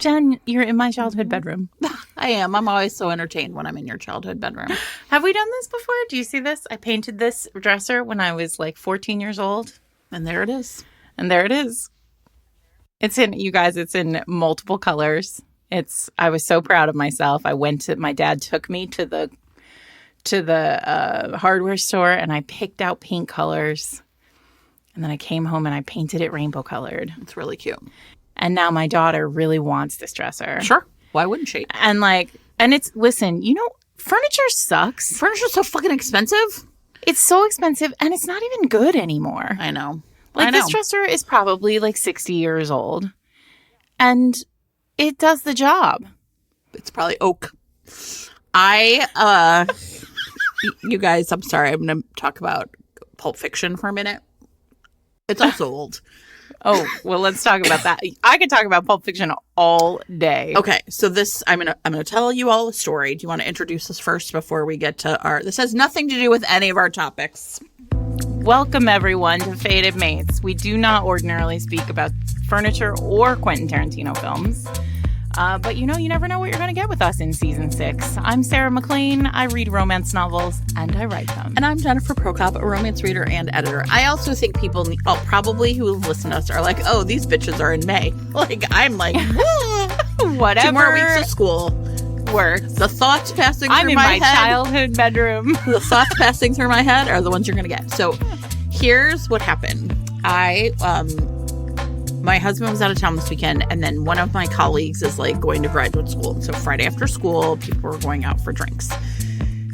Jen, you're in my childhood bedroom. I am. I'm always so entertained when I'm in your childhood bedroom. Have we done this before? Do you see this? I painted this dresser when I was like 14 years old. And there it is. And there it is. It's in, you guys, it's in multiple colors. I was so proud of myself. My dad took me to the hardware store and I picked out paint colors. And then I came home and I painted it rainbow colored. It's really cute. And now my daughter really wants this dresser. Sure. Why wouldn't she? And listen, furniture sucks. Furniture's so fucking expensive. It's so expensive and it's not even good anymore. I know. This dresser is probably like 60 years old. And it does the job. It's probably oak. You guys, I'm sorry. I'm going to talk about Pulp Fiction for a minute. It's also old. Oh, well, let's talk about that. I could talk about Pulp Fiction all day. Okay, so I'm gonna tell you all a story. Do you want to introduce us first before we get to this has nothing to do with any of our topics. Welcome, everyone, to Fated Mates. We do not ordinarily speak about furniture or Quentin Tarantino films. But you never know what you're going to get with us in season 6. I'm Sarah McLean. I read romance novels and I write them. And I'm Jennifer Prokop, a romance reader and editor. I also think people probably who listen to us are like, oh, these bitches are in May. Like, I'm like, whatever. 2 more weeks of school. Works. The thoughts passing I'm through in my head. Childhood bedroom. The thoughts passing through my head are the ones you're going to get. So here's what happened. My husband was out of town this weekend, and then one of my colleagues is like going to graduate school. So Friday after school, people were going out for drinks.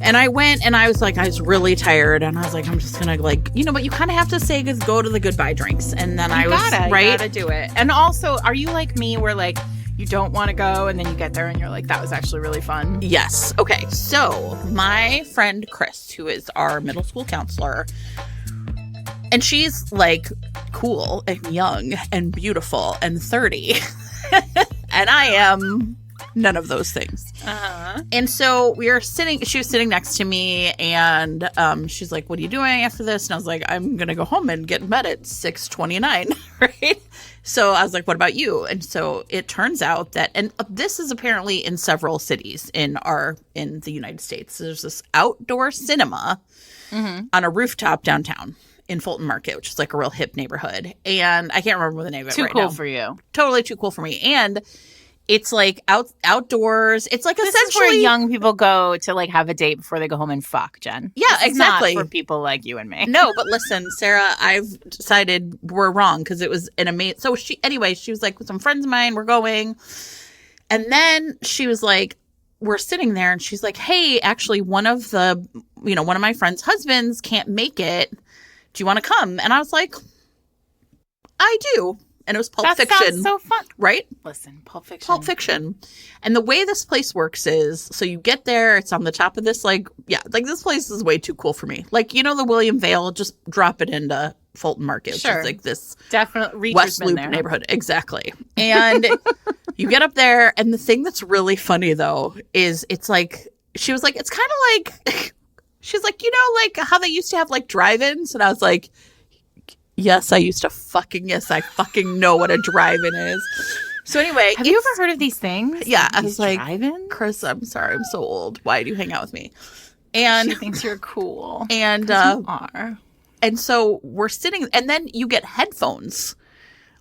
And I went and I was really tired. And I was like, I'm just going to but you kind of have to say, go to the goodbye drinks. And then You gotta do it. And also, are you like me where like you don't want to go and then you get there and you're like, that was actually really fun? Yes. Okay. So my friend Chris, who is our middle school counselor, and she's like cool and young and beautiful and 30. And I am none of those things. Uh-huh. And so she was sitting next to me and she's like, what are you doing after this? And I was like, I'm going to go home and get in bed at 6:29. Right. So I was like, what about you? And so it turns out that, and this is apparently in several cities in the United States. There's this outdoor cinema on a rooftop downtown in Fulton Market, which is like a real hip neighborhood. And I can't remember the name of it right now. Too cool for you. Totally too cool for me. And it's like outdoors. It's like this essentially is where young people go to like have a date before they go home and fuck, Jen. Yeah, this exactly. Is not for people like you and me. No, but listen, Sarah, I've decided we're wrong because it was an amazing. So she was like with some friends of mine, we're going. And then she was like, we're sitting there and she's like, hey, actually one of my friend's husbands can't make it. Do you want to come? And I was like, I do. And it was Pulp Fiction. That sounds so fun. Right? Listen, Pulp Fiction. Pulp Fiction. And the way this place works is, so you get there, it's on the top of this, this place is way too cool for me. Like, the William Vale, just drop it into Fulton Market. Sure. It's like this definitely West Loop neighborhood. Exactly. And you get up there, and the thing that's really funny, though, is it's like, she was like, it's kind of like... She's like, how they used to have like drive-ins? And I was like, yes, I fucking know what a drive-in is. So anyway. Have you ever heard of these things? Yeah. I was like, drive-ins? Chris, I'm sorry. I'm so old. Why do you hang out with me? And she thinks you're cool. And you are. And so we're sitting, and then you get headphones.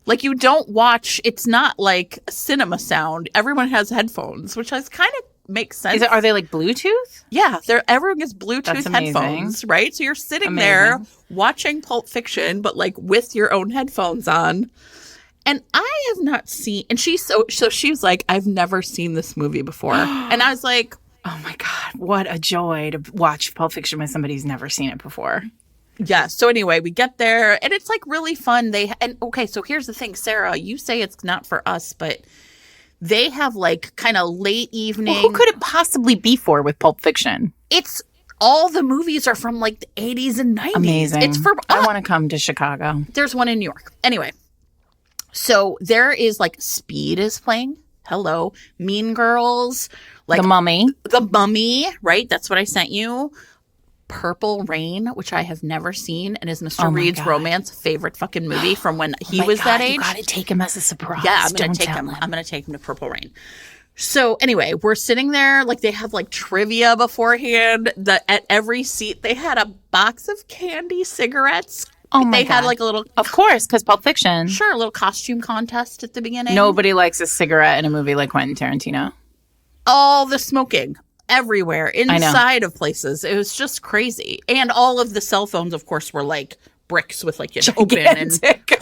Like you don't watch, it's not like a cinema sound. Everyone has headphones, which is kind of makes sense. Are they like Bluetooth? Yeah, everyone gets Bluetooth headphones, right? So you're sitting there watching Pulp Fiction, but like with your own headphones on. And I have not seen, and she was like, I've never seen this movie before. And I was like, oh my God, what a joy to watch Pulp Fiction with somebody who's never seen it before. Yeah. So anyway, we get there and it's like really fun. Okay, so here's the thing, Sarah, you say it's not for us, but they have like kind of late evening. Well, who could it possibly be for with Pulp Fiction? It's all the movies are from like the 80s and 90s. Amazing. It's for I want to come to Chicago. There's one in New York. Anyway, so there is like Speed is playing. Hello. Mean Girls. Like The Mummy. The Mummy, right? That's what I sent you. Purple Rain, which I have never seen, and is Mr. Oh my Reed's God. romance favorite fucking movie from when he My was God, that age. You gotta take him as a surprise. Yeah, I'm gonna Don't take tell him. I'm gonna take him to Purple Rain. So anyway, we're sitting there, like they have like trivia beforehand. At every seat they had a box of candy, cigarettes. Oh my They had God. like a little, Of course, because Pulp Fiction. sure, a little costume contest at the beginning. Nobody likes a cigarette in a movie like Quentin Tarantino. All the smoking everywhere, know. inside of places. It was just crazy. And all of the cell phones, of course, were like bricks with like, you know, open and Gigantic.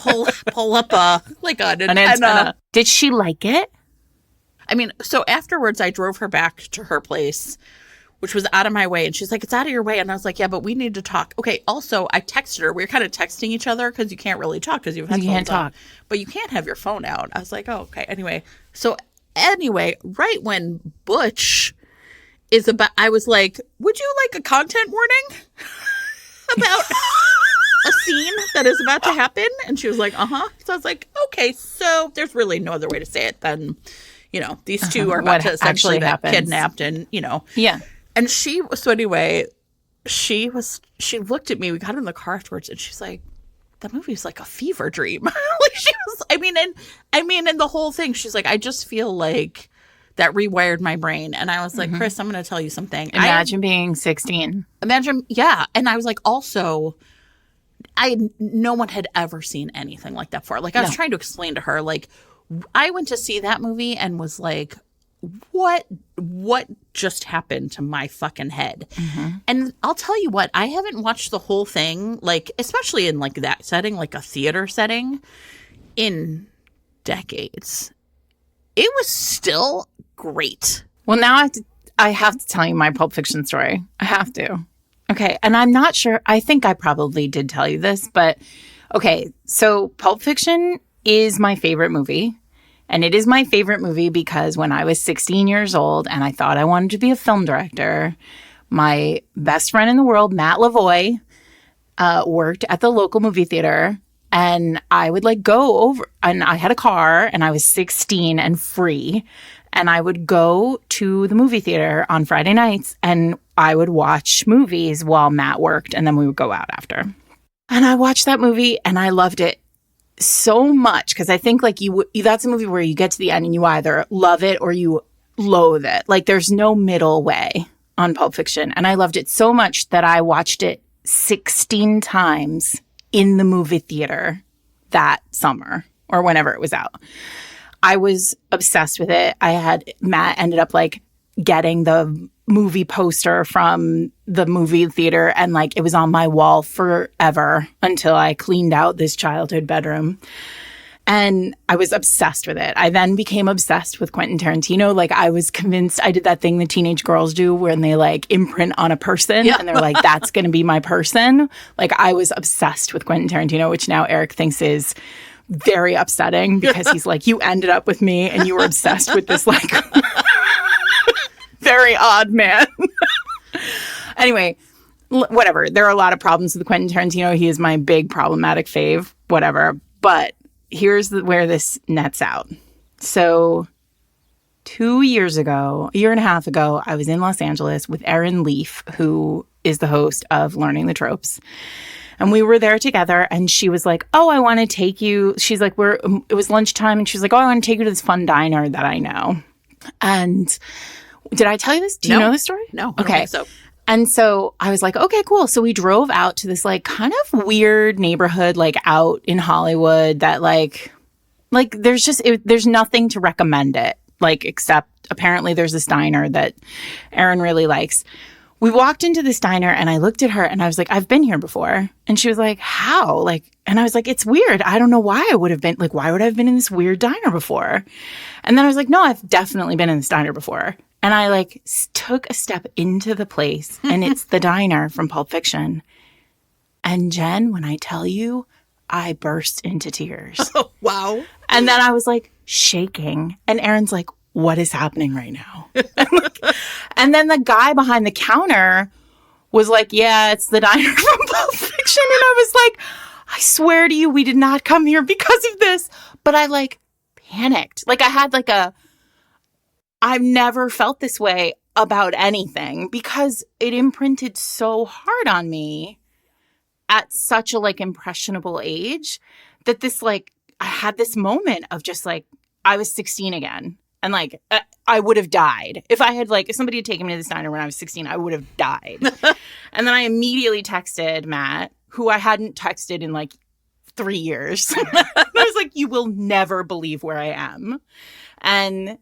pull up an An antenna. Did she like it? I mean, so afterwards I drove her back to her place, which was out of my way. And she's like, it's out of your way. And I was like, yeah, but we need to talk. Okay. Also, I texted her. We were kind of texting each other because you can't really talk because you have headphones can't on. talk. But you can't have your phone out. I was like, oh, okay. Anyway, right when Butch is about, I was like, would you like a content warning about a scene that is about to happen? And she was like, uh-huh. So I was like, okay, so there's really no other way to say it than, you know, these two are about to essentially get kidnapped and, you know. Yeah. And so anyway, she looked at me, we got in the car afterwards, and she's like, the movie's like a fever dream. Like she was, and the whole thing, she's like, I just feel like that rewired my brain. And I was like, Chris, I'm going to tell you something. Imagine being 16. Yeah. And I was like, also, no one had ever seen anything like that before. Like I was trying to explain to her, like, I went to see that movie and was like, what just happened to my fucking head? And I'll tell you what, I haven't watched the whole thing, like, especially in like that setting, like a theater setting, in decades. It was still great. Well, now I have to tell you my Pulp Fiction story. I have to. Okay. And I'm not sure. I think I probably did tell you this, but okay. So Pulp Fiction is my favorite movie. And it is my favorite movie because when I was 16 years old and I thought I wanted to be a film director, my best friend in the world, Matt Lavoie, worked at the local movie theater. And I would like go over, and I had a car and I was 16 and free. And I would go to the movie theater on Friday nights and I would watch movies while Matt worked. And then we would go out after. And I watched that movie and I loved it so much because I think like that's a movie where you get to the end and you either love it or you loathe it. Like there's no middle way on Pulp Fiction. And I loved it so much that I watched it 16 times in the movie theater that summer or whenever it was out. I was obsessed with it. Matt ended up like getting the movie poster from the movie theater and like it was on my wall forever until I cleaned out this childhood bedroom. And I was obsessed with it. I then became obsessed with Quentin Tarantino. Like I was convinced I did that thing that teenage girls do when they like imprint on a person and they're like, that's going to be my person. Like I was obsessed with Quentin Tarantino, which now Eric thinks is very upsetting because he's like, you ended up with me and you were obsessed with this like very odd man. Anyway, whatever. There are a lot of problems with Quentin Tarantino. He is my big problematic fave, whatever. But here's where this nets out. So 2 years ago, a year and a half ago, I was in Los Angeles with Erin Leaf, who is the host of Learning the Tropes. And we were there together and she was like, oh, I want to take you. She's like, it was lunchtime. And she's like, oh, I want to take you to this fun diner that I know. And did I tell you this? Do you know this story? No. Okay. I don't think so. And so I was like, okay, cool. So we drove out to this like kind of weird neighborhood, like out in Hollywood that like there's nothing to recommend it, like, except apparently there's this diner that Erin really likes. We walked into this diner and I looked at her and I was like, I've been here before. And she was like, how? Like, and I was like, it's weird. I don't know why I would have been, like, why would I have been in this weird diner before? And then I was like, no, I've definitely been in this diner before. And I like took a step into the place and it's the diner from Pulp Fiction. And Jen, when I tell you, I burst into tears. Oh, wow. And then I was like shaking. And Erin's like, what is happening right now? And then the guy behind the counter was like, yeah, it's the diner from Pulp Fiction. And I was like, I swear to you, we did not come here because of this. But I like panicked. Like I had like I've never felt this way about anything because it imprinted so hard on me at such a like impressionable age that this like I had this moment of just like I was 16 again. And like I would have died if I had like if somebody had taken me to the diner when I was 16, I would have died. And then I immediately texted Matt, who I hadn't texted in like 3 years. I was like, you will never believe where I am. And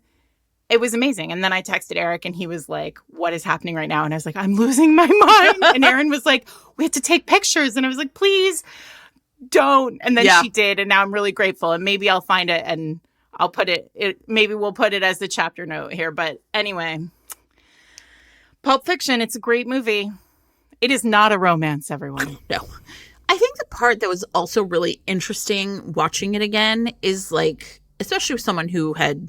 it was amazing. And then I texted Eric and he was like, what is happening right now? And I was like, I'm losing my mind. And Erin was like, we have to take pictures. And I was like, please don't. And then she did. And now I'm really grateful. And maybe I'll find it and I'll put maybe we'll put it as the chapter note here. But anyway, Pulp Fiction, it's a great movie. It is not a romance, everyone. No. I think the part that was also really interesting watching it again is like, especially with someone who had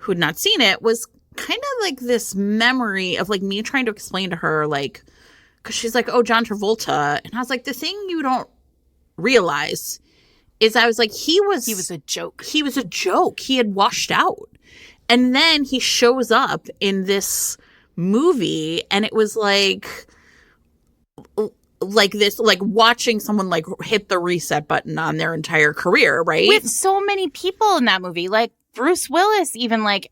not seen it, was kind of like this memory of like me trying to explain to her, like, because she's like, oh, John Travolta. And I was like, the thing you don't realize is I was like, he was a joke. He was a joke. He had washed out. And then he shows up in this movie and it was like this, like watching someone like hit the reset button on their entire career, right? With so many people in that movie, like Bruce Willis even like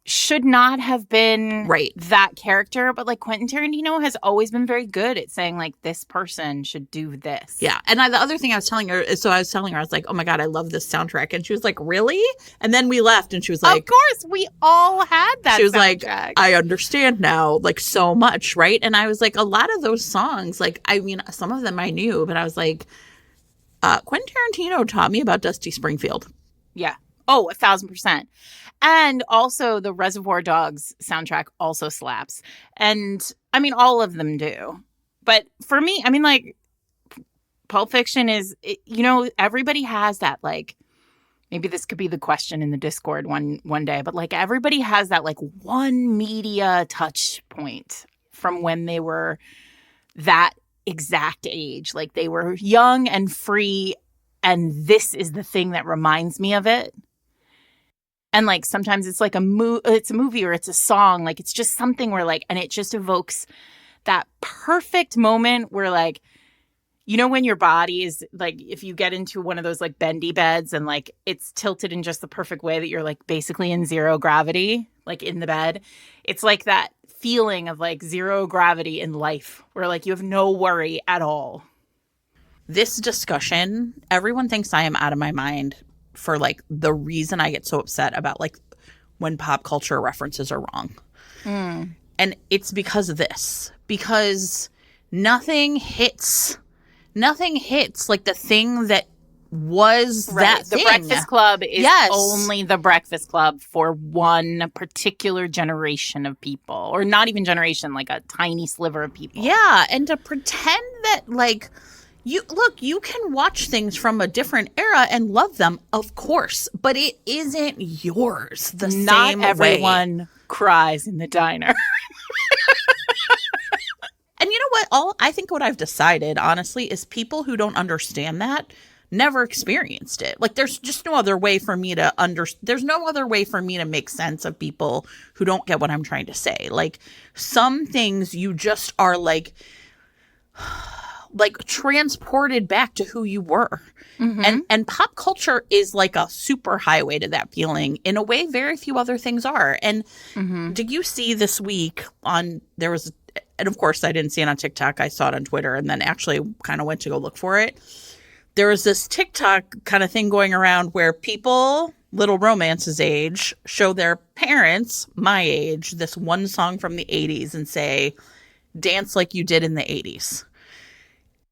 should not have been that character, but like Quentin Tarantino has always been very good at saying like this person should do this. Yeah. And the other thing I was telling her is, I was like, oh my God, I love this soundtrack. And she was like, really? And then we left and she was like, of course, we all had that. She was soundtrack. Like, I understand now, like so much, right? And I was like, a lot of those songs, like, I mean, some of them I knew, but I was like, Quentin Tarantino taught me about Dusty Springfield. Yeah. Oh, 1,000%. And also the Reservoir Dogs soundtrack also slaps. And I mean, all of them do. But for me, I mean, like, Pulp Fiction is, you know, everybody has that, like, maybe this could be the question in the Discord one day, but like everybody has that like one media touch point from when they were that exact age. Like they were young and free. And this is the thing that reminds me of it. And like sometimes it's like it's a movie or it's a song. Like it's just something where like, and it just evokes that perfect moment where like, you know, when your body is like, if you get into one of those like bendy beds and like it's tilted in just the perfect way that you're like basically in zero gravity, like in the bed, it's like that feeling of like zero gravity in life where like you have no worry at all. This discussion, everyone thinks I am out of my mind for like the reason I get so upset about like when pop culture references are wrong. And it's because of this. Because nothing hits like the thing that was that thing. The Breakfast Club is only the Breakfast Club for one particular generation of people. Or not even generation, like a tiny sliver of people. Yeah, and to pretend that like you can watch things from a different era and love them, of course, but it isn't yours the same way. Not everyone cries in the diner. And you know what? I think what I've decided, honestly, is people who don't understand that never experienced it. Like, there's just no other way for me to there's no other way for me to make sense of people who don't get what I'm trying to say. Like, some things you just are like transported back to who you were. Mm-hmm. And pop culture is like a super highway to that feeling in a way very few other things are. And did you see this week and of course I didn't see it on TikTok, I saw it on Twitter and then actually kind of went to go look for it. There was this TikTok kind of thing going around where people, Little Romance's age, show their parents, my age, this one song from the 80s and say, dance like you did in the 80s.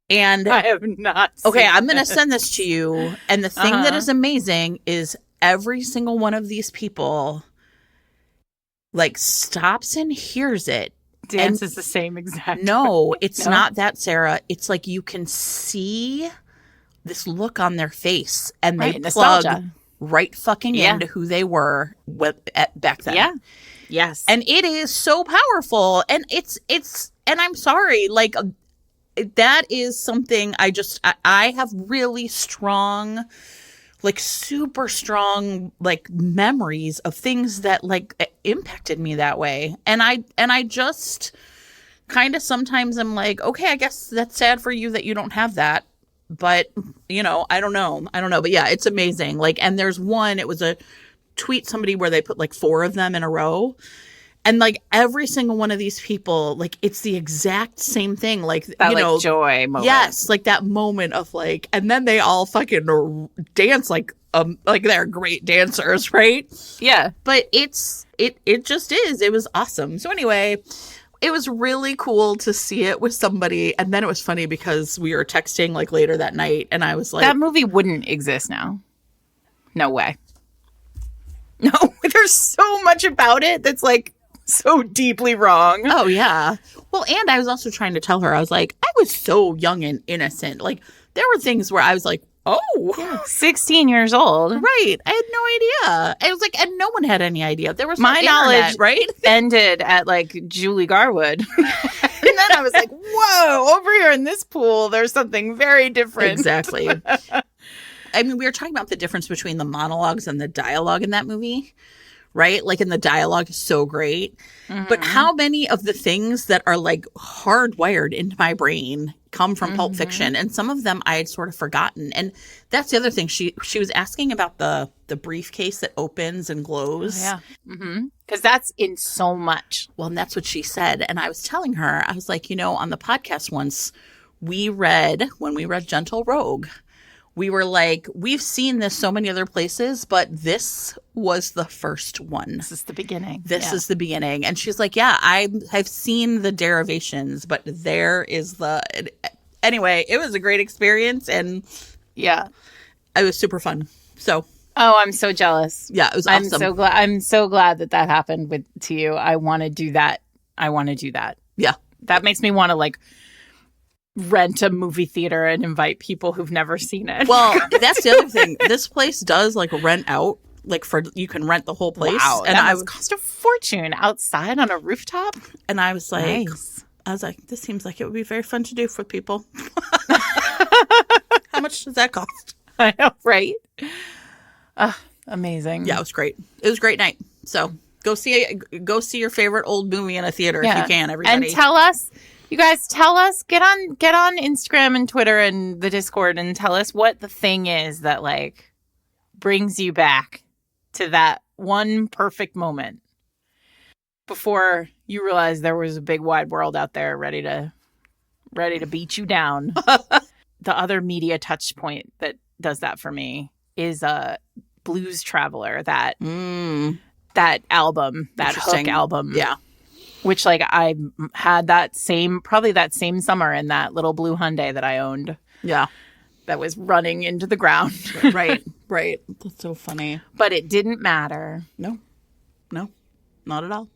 And I have not seen okay, I'm going to send this to you. And the thing that is amazing is every single one of these people like stops and hears it. Dances the same exact No, it's not that, Sarah. It's like you can see this look on their face and they plug right fucking into who they were back then. Yeah. Yes. And it is so powerful. And it's and I'm sorry, like, that is something I have really strong, like super strong like memories of things that like impacted me that way. And I just kind of sometimes I'm like, okay, I guess that's sad for you that you don't have that. But, you know, I don't know. But yeah, it's amazing. Like, and there's one, it was a tweet somebody where they put like 4 of them in a row. And like every single one of these people, like it's the exact same thing. Like, that, like, joy moment. Yes. Like that moment of like, and then they all fucking dance like they're great dancers, right? Yeah. But it just is. It was awesome. So anyway, it was really cool to see it with somebody. And then it was funny because we were texting like later that night and I was like, that movie wouldn't exist now. No way. No, there's so much about it that's like so deeply wrong. Oh, yeah. Well, and I was also trying to tell her, I was like, I was so young and innocent. Like, there were things where I was like, oh. Yeah. 16 years old. Right. I had no idea. I was like, and no one had any idea. There was no my internet, knowledge right? ended at like Julie Garwood. And then I was like, whoa, over here in this pool, there's something very different. Exactly. I mean, we were talking about the difference between the monologues and the dialogue in that movie, right? Like, and the dialogue is so great. Mm-hmm. But how many of the things that are like hardwired into my brain come from Pulp Fiction? And some of them I had sort of forgotten. And that's the other thing. She was asking about the briefcase that opens and glows. Oh, yeah. Because that's in so much. Well, and that's what she said. And I was telling her, I was like, you know, on the podcast once, when we read Gentle Rogue, we were like, we've seen this so many other places, but this was the first one. This is the beginning. This is the beginning. And she's like, yeah, I've seen the derivations, but there is the... Anyway, it was a great experience. And yeah, it was super fun. So... Oh, I'm so jealous. Yeah, it was awesome. I'm so glad that happened to you. I want to do that. Yeah. That makes me want to like rent a movie theater and invite people who've never seen it. Well, that's the other thing. This place does like rent out, like you can rent the whole place. Wow, and that must cost a fortune outside on a rooftop. And I was like, nice. This seems like it would be very fun to do for people. How much does that cost? I know, right? Amazing. Yeah, it was great. It was a great night. So go see your favorite old movie in a theater if you can, everybody. And tell us. You guys, tell us, get on Instagram and Twitter and the Discord and tell us what the thing is that like brings you back to that one perfect moment before you realize there was a big wide world out there ready to beat you down. The other media touch point that does that for me is Blues Traveler, that album, that Hook album. Yeah. Which, like, I had probably that same summer in that little blue Hyundai that I owned. Yeah. That was running into the ground. Right. That's so funny. But it didn't matter. No, not at all.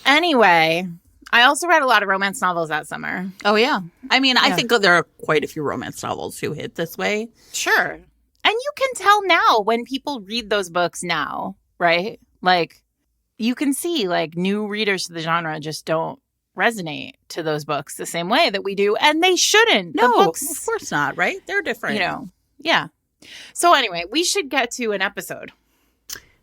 Anyway, I also read a lot of romance novels that summer. Oh, yeah. I mean, I think there are quite a few romance novels who hit this way. Sure. And you can tell now when people read those books now, right? Like, you can see, like, new readers to the genre just don't resonate to those books the same way that we do. And they shouldn't. No, the books, of course not, right? They're different. You know, yeah. So anyway, we should get to an episode.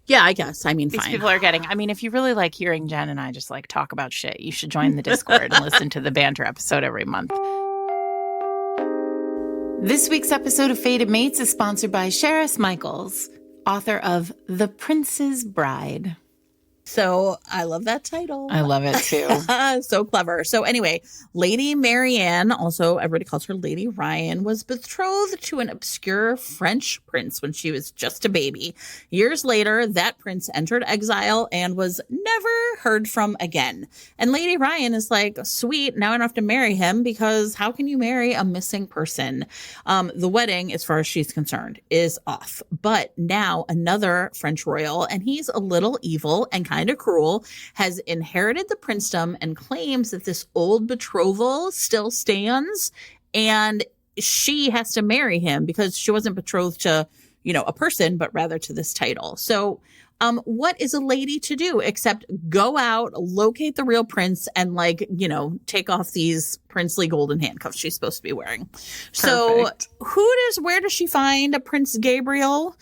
Yeah, I guess. I mean, These fine. people are getting... I mean, if you really like hearing Jen and I just, like, talk about shit, you should join the Discord and listen to the banter episode every month. This week's episode of Fated Mates is sponsored by Sheris Michaels, author of The Prince's Bride. So I love that title. I love it too. So clever. So anyway, Lady Marianne, also everybody calls her Lady Ryan, was betrothed to an obscure French prince when she was just a baby. Years later, that prince entered exile and was never heard from again. And Lady Ryan is like, sweet, now I don't have to marry him, because how can you marry a missing person? The wedding, as far as she's concerned, is off. But now another French royal, and he's a little evil and kind of cruel, has inherited the princedom and claims that this old betrothal still stands, and she has to marry him because she wasn't betrothed to, a person, but rather to this title. So what is a lady to do except go out, locate the real prince, and take off these princely golden handcuffs she's supposed to be wearing. Perfect. So where does she find Prince Gabriel?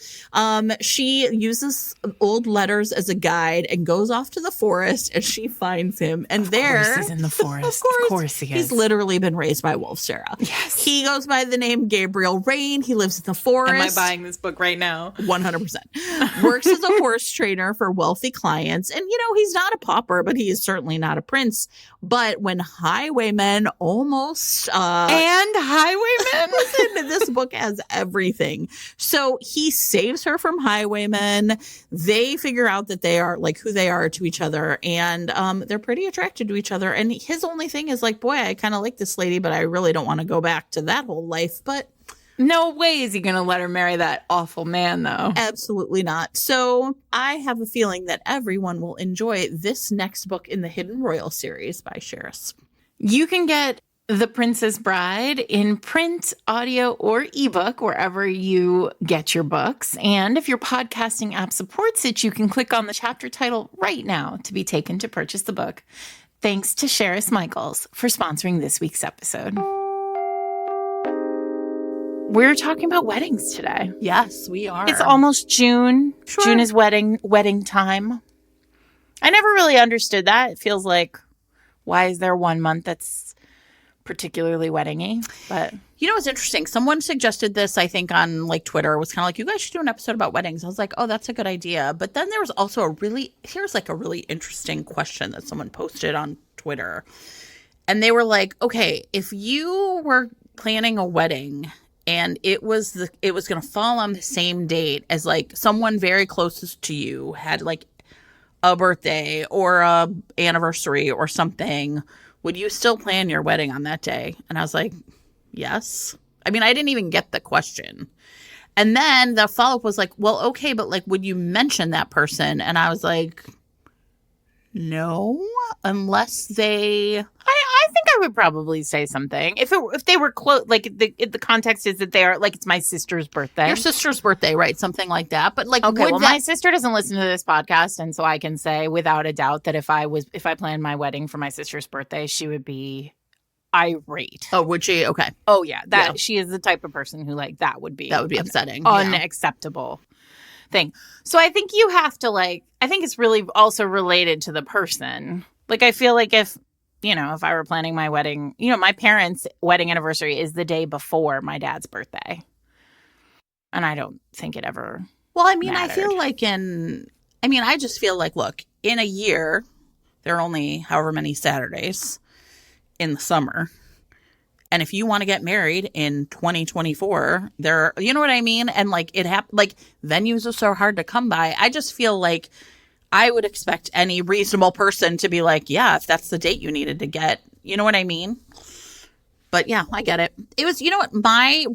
She uses old letters as a guide and goes off to the forest, and she finds him. And Of course he's in the forest. Of course he is. He's literally been raised by wolves, Sarah. Yes. He goes by the name Gabriel Rain. He lives in the forest. Am I buying this book right now? 100%. Works as a horse trainer for wealthy clients. And, he's not a pauper, but he is certainly not a prince. But when highwaymen almost... and highwaymen? Listen, this book has everything. So he saves her from highwaymen. They figure out that they are like who they are to each other. And they're pretty attracted to each other. And his only thing is like, boy, I kind of like this lady, but I really don't want to go back to that whole life. But no way is he going to let her marry that awful man, though. Absolutely not. So I have a feeling that everyone will enjoy this next book in the Hidden Royal series by Sheris. You can get The Princess Bride in print, audio, or ebook wherever you get your books. And if your podcasting app supports it, you can click on the chapter title right now to be taken to purchase the book. Thanks to Sheris Michaels for sponsoring this week's episode. We're talking about weddings today. Yes, we are. It's almost June. Sure. June is wedding time. I never really understood that. It feels like, why is there 1 month that's particularly wedding-y? But it's interesting. Someone suggested this, I think, on Twitter. It was kind of like, you guys should do an episode about weddings. I was like, oh, that's a good idea. But then there was also a really interesting question that someone posted on Twitter. And they were like, okay, if you were planning a wedding and it was going to fall on the same date as someone very closest to you had a birthday or a anniversary or something, would you still plan your wedding on that day? And I was like, yes. I mean, I didn't even get the question. And then the follow-up was like, well, okay, but would you mention that person? And I was like, no, unless they... I think I would probably say something if they were close. The context is that they are it's my sister's birthday. Your sister's birthday, right? Something like that. But okay, my sister doesn't listen to this podcast, and so I can say without a doubt that if I planned my wedding for my sister's birthday, she would be irate. Oh, would she? Okay. Oh yeah, she is the type of person who that would be upsetting, unacceptable thing. So I think you have to I think it's really also related to the person. I feel like if I were planning my wedding, my parents' wedding anniversary is the day before my dad's birthday. And I don't think it ever mattered. I feel I just feel look, in a year, there are only however many Saturdays in the summer. And if you want to get married in 2024, you know what I mean? And venues are so hard to come by. I just feel I would expect any reasonable person to be yeah, if that's the date you needed to get, you know what I mean? But yeah, I get it. It was, what, my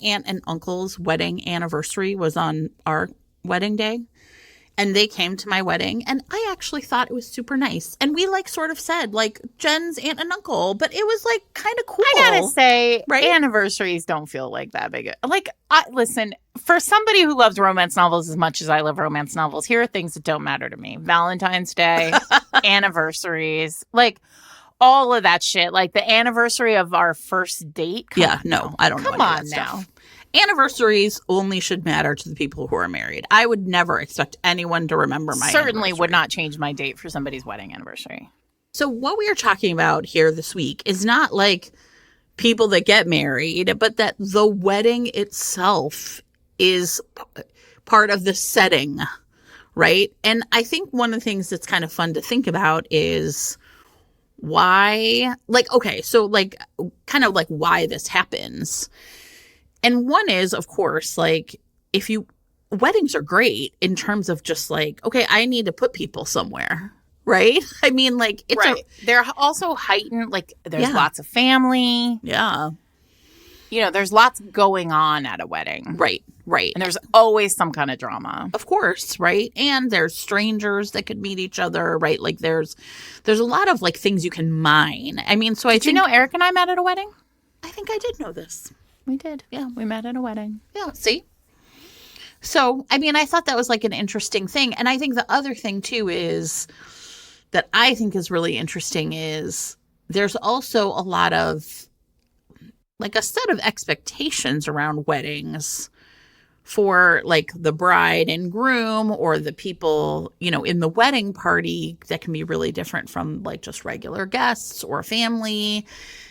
aunt and uncle's wedding anniversary was on our wedding day. And they came to my wedding, and I actually thought it was super nice. And we sort of said Jen's aunt and uncle, but it was kind of cool. I gotta say, right? Anniversaries don't feel that big. Listen, for somebody who loves romance novels as much as I love romance novels, here are things that don't matter to me: Valentine's Day, anniversaries, all of that shit. The anniversary of our first date. I don't know. Come on now. Anniversaries only should matter to the people who are married. I would never expect anyone to remember my Certainly would not change my date for somebody's wedding anniversary. So what we are talking about here this week is not people that get married, but that the wedding itself is part of the setting, right? And I think one of the things that's kind of fun to think about is why, why this happens. And one is, of course, weddings are great in terms of just okay, I need to put people somewhere, right? I mean, it's right. They're also heightened, there's lots of family. Yeah. There's lots going on at a wedding. Right. And there's always some kind of drama. Of course, right? And there's strangers that could meet each other, right? There's a lot of things you can mine. I mean, so Did you know Eric and I met at a wedding? I think I did know this. We did. Yeah, we met at a wedding. Yeah, see? So, I thought that was an interesting thing. And I think the other thing, too, is that I think is really interesting is there's also a lot of like a set of expectations around weddings for like the bride and groom or the people, you know, in the wedding party that can be really different from like just regular guests or family,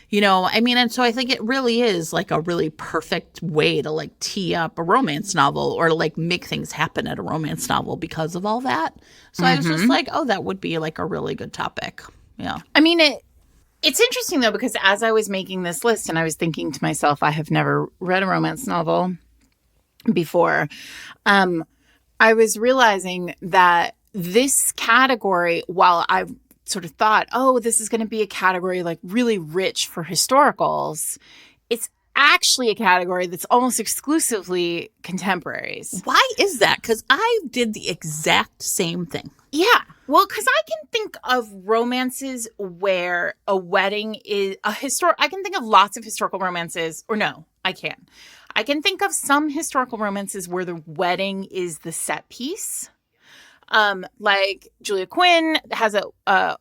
you know. I mean, and so I think it really is like a really perfect way to like tee up a romance novel or to like make things happen at a romance novel because of all that. So I was just like, oh, that would be like a really good topic. Yeah. I mean, it's interesting though, because as I was making this list and I was thinking to myself, I have never read a romance novel before, I was realizing that this category, while I sort of thought, oh, this is going to be a category like really rich for historicals, it's actually a category that's almost exclusively contemporaries. Why is that? Because I did the exact same thing. Yeah. Well, because I can think of romances where a wedding is a I can think of lots of historical romances, or no, I can't. I can think of some historical romances where the wedding is the set piece. Like Julia Quinn has a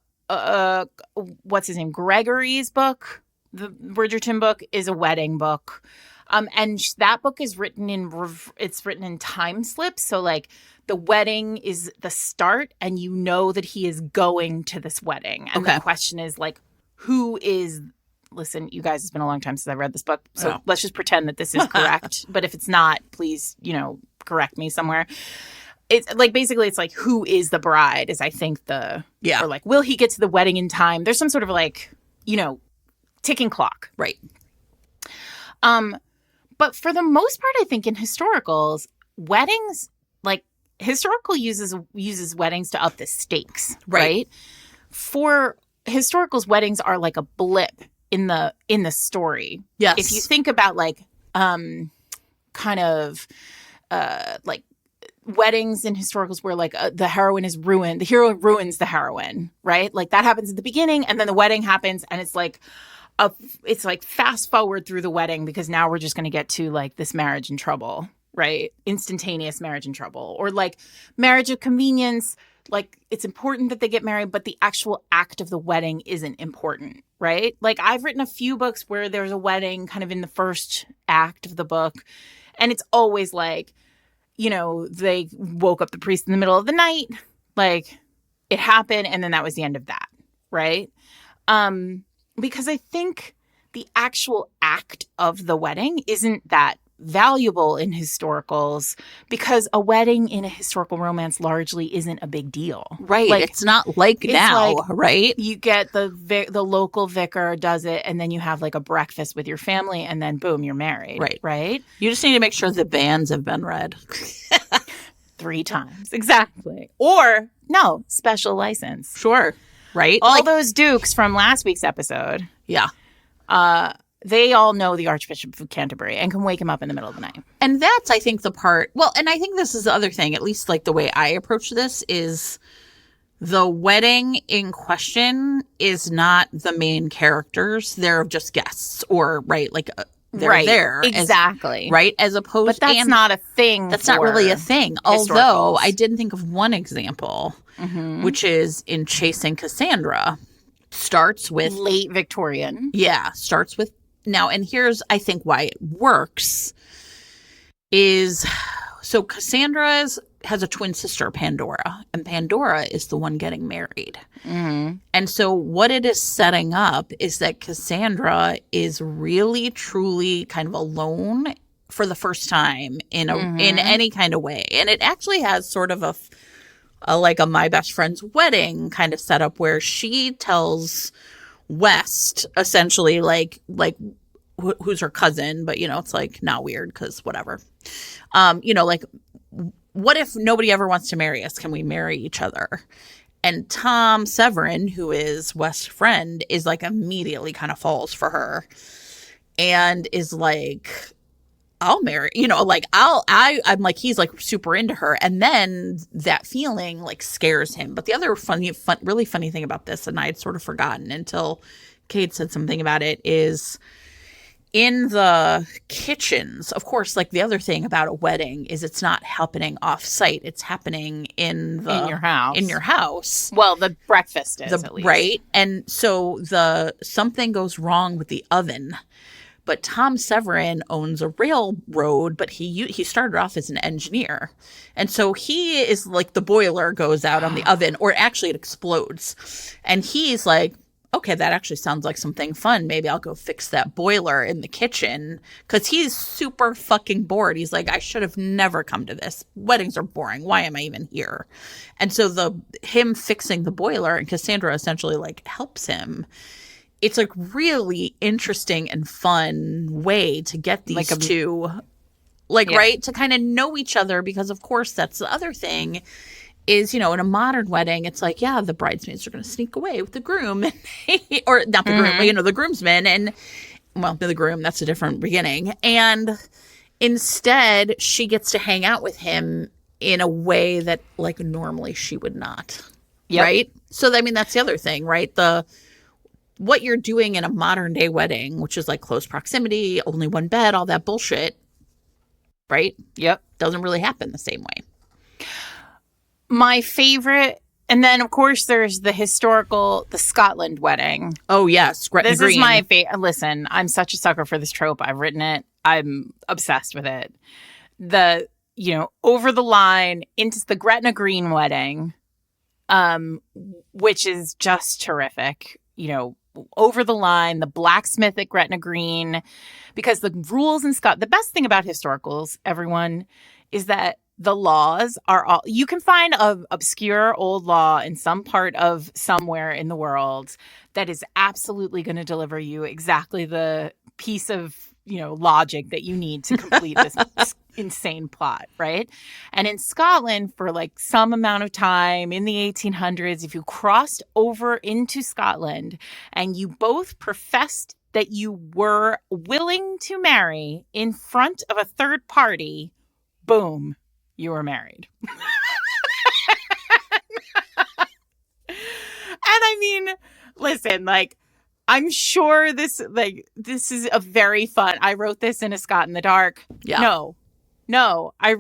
what's his name? Gregory's book. The Bridgerton book is a wedding book. And that book is written in time slips. So like the wedding is the start and you know that he is going to this wedding. And the question is like, who is, listen, you guys, it's been a long time since I read this book. So let's just pretend that this is correct. But if it's not, please, you know, correct me somewhere. It's like, basically it's like, who is the bride is I think or like, will he get to the wedding in time? There's some sort of like, you know, ticking clock. Right. But for the most part, I think in historicals, weddings, like historical uses weddings to up the stakes, right? For historicals, weddings are like a blip in the story. Yes. If you think about like kind of like weddings in historicals where like the heroine is ruined, the hero ruins the heroine, right? Like that happens at the beginning and then the wedding happens and it's like fast forward through the wedding because now we're just going to get to like this marriage in trouble, right? Instantaneous marriage in trouble. Or like marriage of convenience, like it's important that they get married, but the actual act of the wedding isn't important, right? Like I've written a few books where there's a wedding kind of in the first act of the book and it's always like, you know, they woke up the priest in the middle of the night, like it happened and then that was the end of that, right? Because I think the actual act of the wedding isn't that valuable in historicals because a wedding in a historical romance largely isn't a big deal. Right. Like, it's not like now, like, right? You get the local vicar does it and then you have like a breakfast with your family and then boom, you're married. Right. Right? You just need to make sure the banns have been read. 3 times. Exactly. Or no, special license. Sure. Right? All those dukes from last week's episode. Yeah. They all know the Archbishop of Canterbury and can wake him up in the middle of the night. And that's, I think, the part. Well, and I think this is the other thing, at least like the way I approach this is the wedding in question is not the main characters. They're just guests or, right, like they're there. Exactly. Right? As opposed But that's not a thing. That's not really a thing. Although I didn't think of one example, which is in Chasing Cassandra. Starts with late Victorian. Yeah, starts with now. And here's, I think, why it works is so Cassandra has a twin sister, Pandora, and Pandora is the one getting married. Mm-hmm. And so what it is setting up is that Cassandra is really, truly kind of alone for the first time in any kind of way. And it actually has sort of a my best friend's wedding kind of setup where she tells West essentially like who's her cousin, but you know, it's like not weird because whatever. You know, like what if nobody ever wants to marry us? Can we marry each other? And Tom Severin, who is West's friend, is like immediately kind of falls for her and is like, I'll marry, you know, like I'm like, he's like super into her. And then that feeling like scares him. But the other really funny thing about this, and I had sort of forgotten until Kate said something about it, is in the kitchens, of course, like the other thing about a wedding is it's not happening off site. It's happening in your house. In your house. Well, the breakfast is, at least. Right. And so something goes wrong with the oven. But Tom Severin owns a railroad, but he started off as an engineer. And so he is like, the boiler goes out on the oven, or actually it explodes. And he's like, okay, that actually sounds like something fun. Maybe I'll go fix that boiler in the kitchen. Because he's super fucking bored. He's like, I should have never come to this. Weddings are boring. Why am I even here? And so him fixing the boiler, and Cassandra essentially like helps him. It's a really interesting and fun way to get these two, right, to kind of know each other, because, of course, that's the other thing is, in a modern wedding, it's like, yeah, the bridesmaids are going to sneak away with the groom, or not the groom, but, the groomsmen, and, well, the groom, that's a different beginning. And instead, she gets to hang out with him in a way that, like, normally she would not, right? So, I mean, that's the other thing, right? What you're doing in a modern day wedding, which is like close proximity, only one bed, all that bullshit, right? Yep. Doesn't really happen the same way. My favorite, and then of course there's the Scotland wedding. Oh yes, Gretna This Green. is my favorite. Listen, I'm such a sucker for this trope. I've written it. I'm obsessed with it. Over the line into the Gretna Green wedding, which is just terrific. Over the line, the blacksmith at Gretna Green, because the rules in Scotland, the best thing about historicals, everyone, is that the laws are all, you can find an obscure old law in some part of somewhere in the world that is absolutely going to deliver you exactly the piece of, logic that you need to complete this insane plot, right? And in Scotland, for like some amount of time in the 1800s, if you crossed over into Scotland and you both professed that you were willing to marry in front of a third party, boom, you were married. And I mean, listen, like, I'm sure this is a very fun. I wrote this in A Scot in the Dark. Yeah. No. I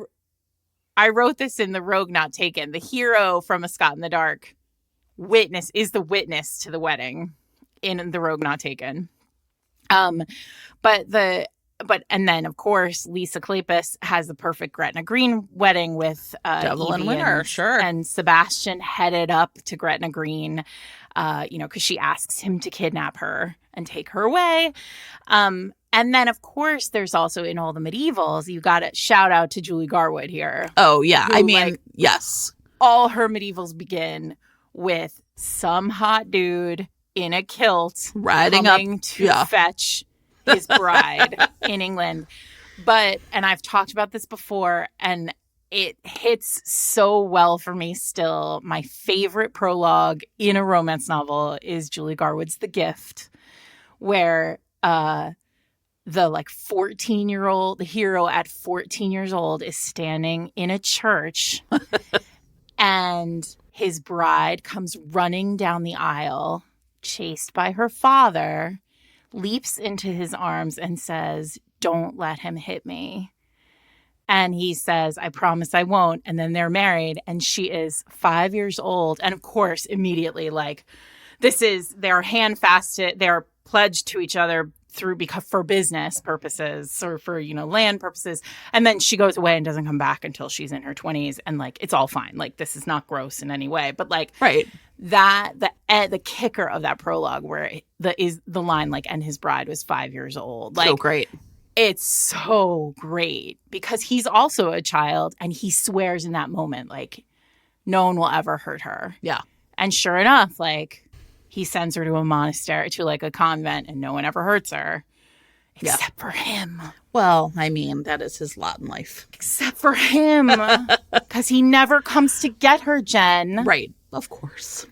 wrote this in The Rogue Not Taken. The hero from A Scot in the Dark is the witness to the wedding in The Rogue Not Taken. And then of course Lisa Kleypas has the perfect Gretna Green wedding with Devlin Winter, sure, and Sebastian headed up to Gretna Green, because she asks him to kidnap her and take her away. And then of course there's also in all the medievals, you got to shout out to Julie Garwood here. Oh yeah, I mean, yes, all her medievals begin with some hot dude in a kilt riding up to fetch his bride in England. And I've talked about this before, and it hits so well for me still. My favorite prologue in a romance novel is Julie Garwood's The Gift, where the 14-year-old, the hero at 14 years old, is standing in a church and his bride comes running down the aisle, chased by her father, leaps into his arms and says, "Don't let him hit me." And he says, "I promise I won't." And then they're married, and she is 5 years old. And of course, immediately, they're handfasted, they're pledged to each other for business purposes or for, land purposes. And then she goes away and doesn't come back until she's in her 20s. And it's all fine. This is not gross in any way. But right. The kicker of that prologue where the line and his bride was 5 years old. So great. It's so great because he's also a child and he swears in that moment, no one will ever hurt her. Yeah. And sure enough, he sends her to a monastery, to a convent, and no one ever hurts her. Except for him. Well, I mean, that is his lot in life. Except for him. Because he never comes to get her, Jen. Right. Of course.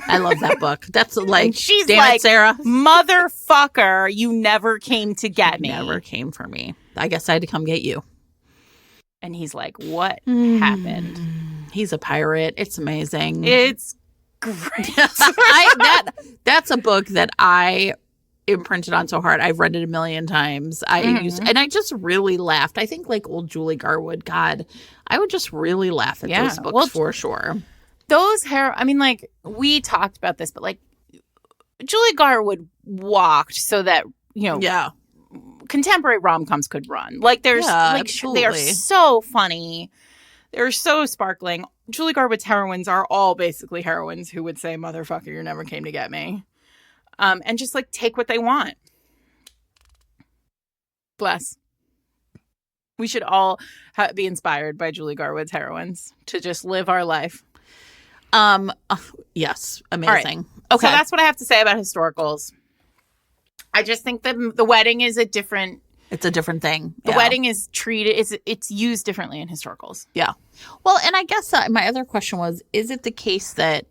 I love that book. That's she's damn it, Sarah. Motherfucker, you never came to get me. Never came for me. I guess I had to come get you. And he's like, what happened? He's a pirate. It's amazing. It's great. That's a book that I imprinted on so hard. I've read it a million times. And I just really laughed. I think like old Julie Garwood, God, I would just really laugh at those books for sure. I mean, like, we talked about this, but like, Julie Garwood walked so that, contemporary rom-coms could run. Like, they are so funny. They're so sparkling. Julie Garwood's heroines are all basically heroines who would say, "Motherfucker, you never came to get me." And just like take what they want. Bless. We should all be inspired by Julie Garwood's heroines to just live our life. Yes. Amazing. Right. Okay. So that's what I have to say about historicals. I just think that the wedding is it's a different thing. The wedding is it's used differently in historicals. Yeah. Well, and I guess my other question was, is it the case that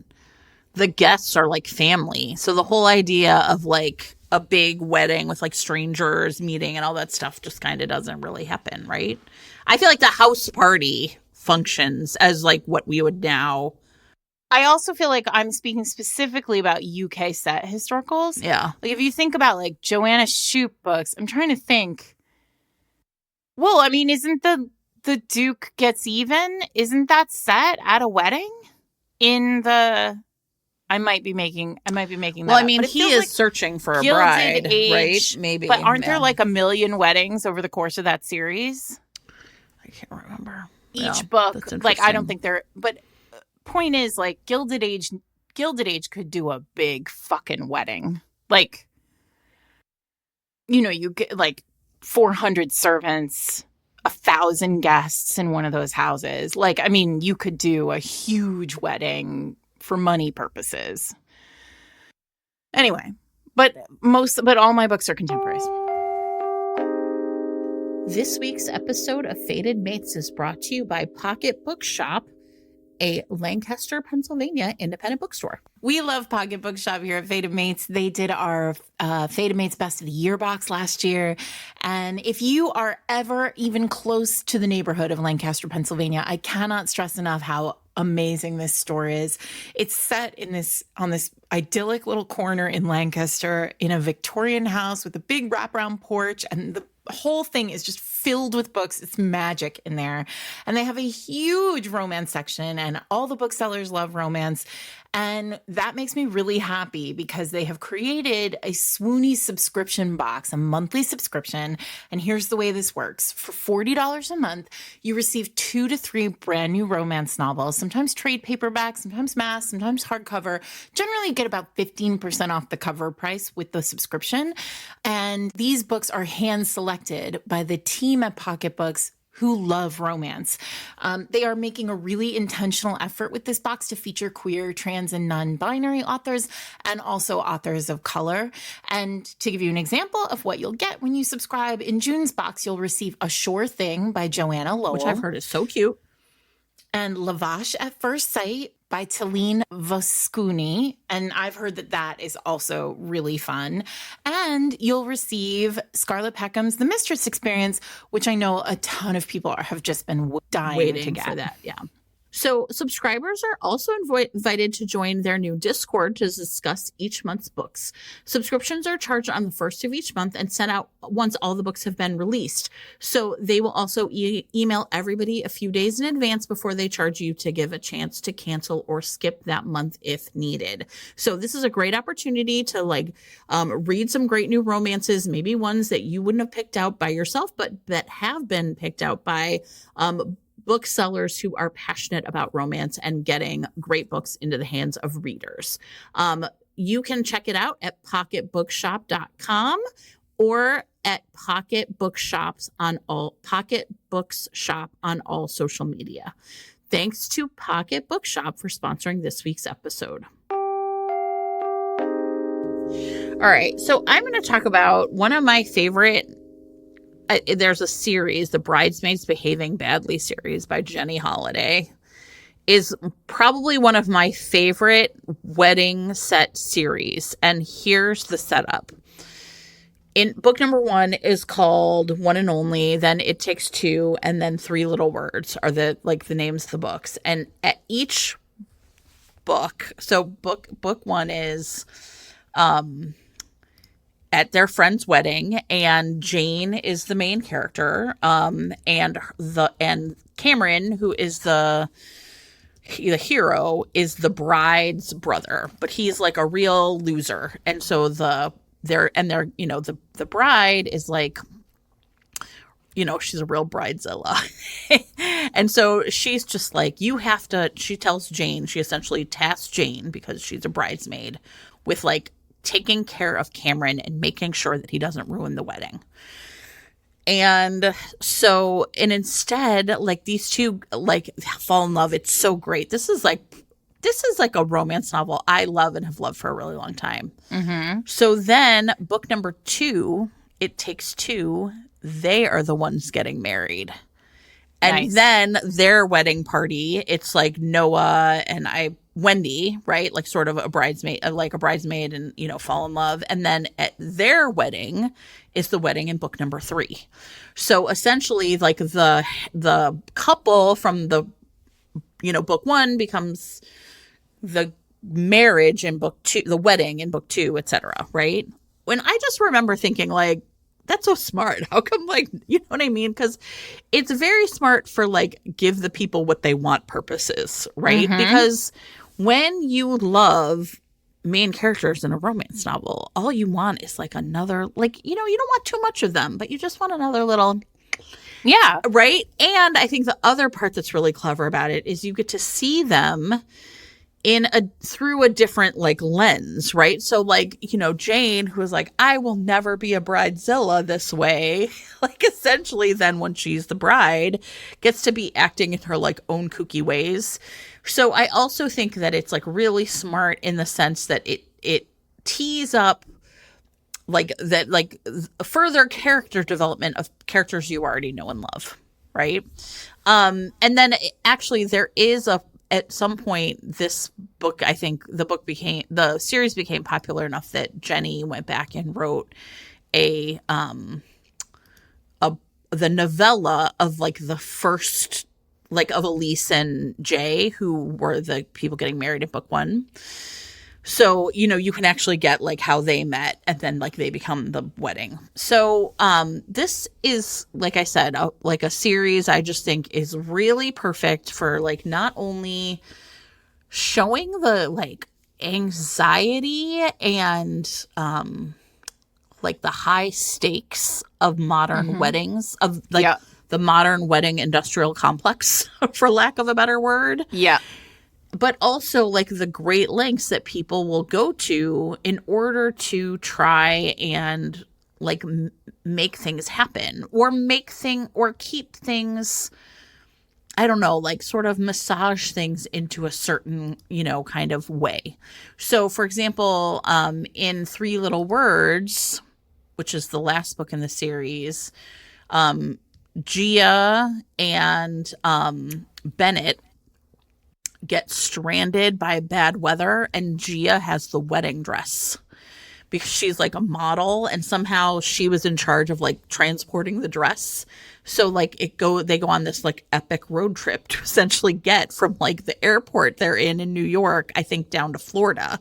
the guests are like family? So the whole idea of like a big wedding with like strangers meeting and all that stuff just kind of doesn't really happen, right? I feel like the house party functions as like what we would now. I also feel like I'm speaking specifically about UK set historicals. Yeah. Like if you think about like Joanna Shoup books, I'm trying to think. Well, I mean, isn't the Duke Gets Even? Isn't that set at a wedding? I might be making that. Well, I mean, he is like searching for a bride, right? Maybe. But aren't there like a million weddings over the course of that series? I can't remember. Each book, like I don't think they're. But point is, like Gilded Age could do a big fucking wedding. Like, you get like 400 servants, 1,000 guests in one of those houses. Like, I mean, you could do a huge wedding for money purposes. Anyway, but all my books are contemporaries. This week's episode of Fated Mates is brought to you by Pocket Bookshop, a Lancaster, Pennsylvania independent bookstore. We love Pocket Bookshop here at Fated Mates. They did our Fated Mates Best of the Year box last year. And if you are ever even close to the neighborhood of Lancaster, Pennsylvania, I cannot stress enough how amazing this store is. It's set on this idyllic little corner in Lancaster in a Victorian house with a big wraparound porch, and the whole thing is just filled with books. It's magic in there. And they have a huge romance section, and all the booksellers love romance. And that makes me really happy because they have created a swoony subscription box, a monthly subscription. And here's the way this works. For $40 a month, you receive 2 to 3 brand new romance novels, sometimes trade paperback, sometimes mass, sometimes hardcover. Generally, you get about 15% off the cover price with the subscription. And these books are hand selected by the team at Pocket Books who love romance. They are making a really intentional effort with this box to feature queer, trans, and non-binary authors, and also authors of color. And to give you an example of what you'll get when you subscribe, in June's box, you'll receive A Sure Thing by Joanna Lowell. Which I've heard is so cute. And Lavash at First Sight by Talene Voscuni. And I've heard that is also really fun. And you'll receive Scarlett Peckham's The Mistress Experience, which I know a ton of people have just been waiting to get. For that. Yeah. So subscribers are also invited to join their new Discord to discuss each month's books. Subscriptions are charged on the first of each month and sent out once all the books have been released. So they will also email everybody a few days in advance before they charge you to give a chance to cancel or skip that month if needed. So this is a great opportunity to read some great new romances, maybe ones that you wouldn't have picked out by yourself, but that have been picked out by booksellers who are passionate about romance and getting great books into the hands of readers. You can check it out at pocketbookshop.com or at Pocket Bookshop on all social media. Thanks to Pocket Bookshop for sponsoring this week's episode. All right, so I'm going to talk about one of my favorite. There's a series, the Bridesmaids Behaving Badly series by Jenny Holiday, is probably one of my favorite wedding set series. And here's the setup. In book number 1 is called One and Only, then It Takes Two, and then Three Little Words are the names of the books. And at each book, so book 1 is at their friend's wedding, and Jane is the main character, and Cameron, who is the hero, is the bride's brother, but he's like a real loser. And so the bride is like, she's a real bridezilla. And so she's just like, she tells Jane, she essentially tasks Jane, because she's a bridesmaid, with like taking care of Cameron and making sure that he doesn't ruin the wedding. And so, and instead, like, these two like fall in love. It's so great. This is like a romance novel I love and have loved for a really long time. Mm-hmm. So then book number 2, It Takes Two, they are the ones getting married. And then their wedding party, it's like Noah and Wendy, right? Like sort of a bridesmaid and, fall in love. And then at their wedding is the wedding in book number 3. So essentially, like the couple from the, book 1 becomes the marriage in book 2, the wedding in book 2, etc. Right? When I just remember thinking, like, that's so smart. How come, like, you know what I mean? Because it's very smart for, like, give the people what they want purposes, right? Mm-hmm. Because when you love main characters in a romance novel, all you want is, like, another, like, you don't want too much of them, but you just want another little... Yeah. Right? And I think the other part that's really clever about it is you get to see them through a different like lens, right? So like, Jane, who is like, I will never be a bridezilla this way, like essentially then when she's the bride, gets to be acting in her like own kooky ways. So I also think that it's like really smart in the sense that it tees up like that, like further character development of characters you already know and love, right? And then actually there is at some point, this book, I think the series became popular enough that Jenny went back and wrote the novella of like the first, like of Elise and Jay, who were the people getting married in book 1. So, you can actually get like how they met and then like they become the wedding. So this is, like I said, like a series I just think is really perfect for like not only showing the like anxiety and like the high stakes of modern weddings, of like the modern wedding industrial complex, for lack of a better word. Yeah. But also like the great lengths that people will go to in order to try and like make things happen or keep things, I don't know, like sort of massage things into a certain, kind of way. So for example, in 3 Little Words, which is the last book in the series, Gia and Bennett get stranded by bad weather, and Gia has the wedding dress because she's like a model and somehow she was in charge of like transporting the dress. So like they go on this like epic road trip to essentially get from like the airport they're in New York, I think, down to Florida.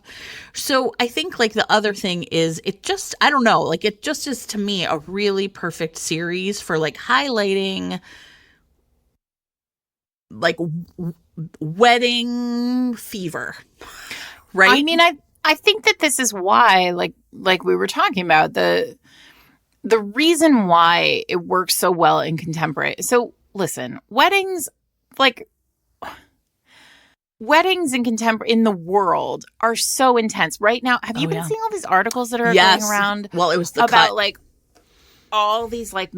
So I think like the other thing is it just is to me a really perfect series for like highlighting like wedding fever, right? I mean, I think that this is why, like we were talking about, the reason why it works so well in contemporary. So listen, weddings in contemporary in the world are so intense right now. Have you been seeing all these articles that are going around? Well, it was the about like all these like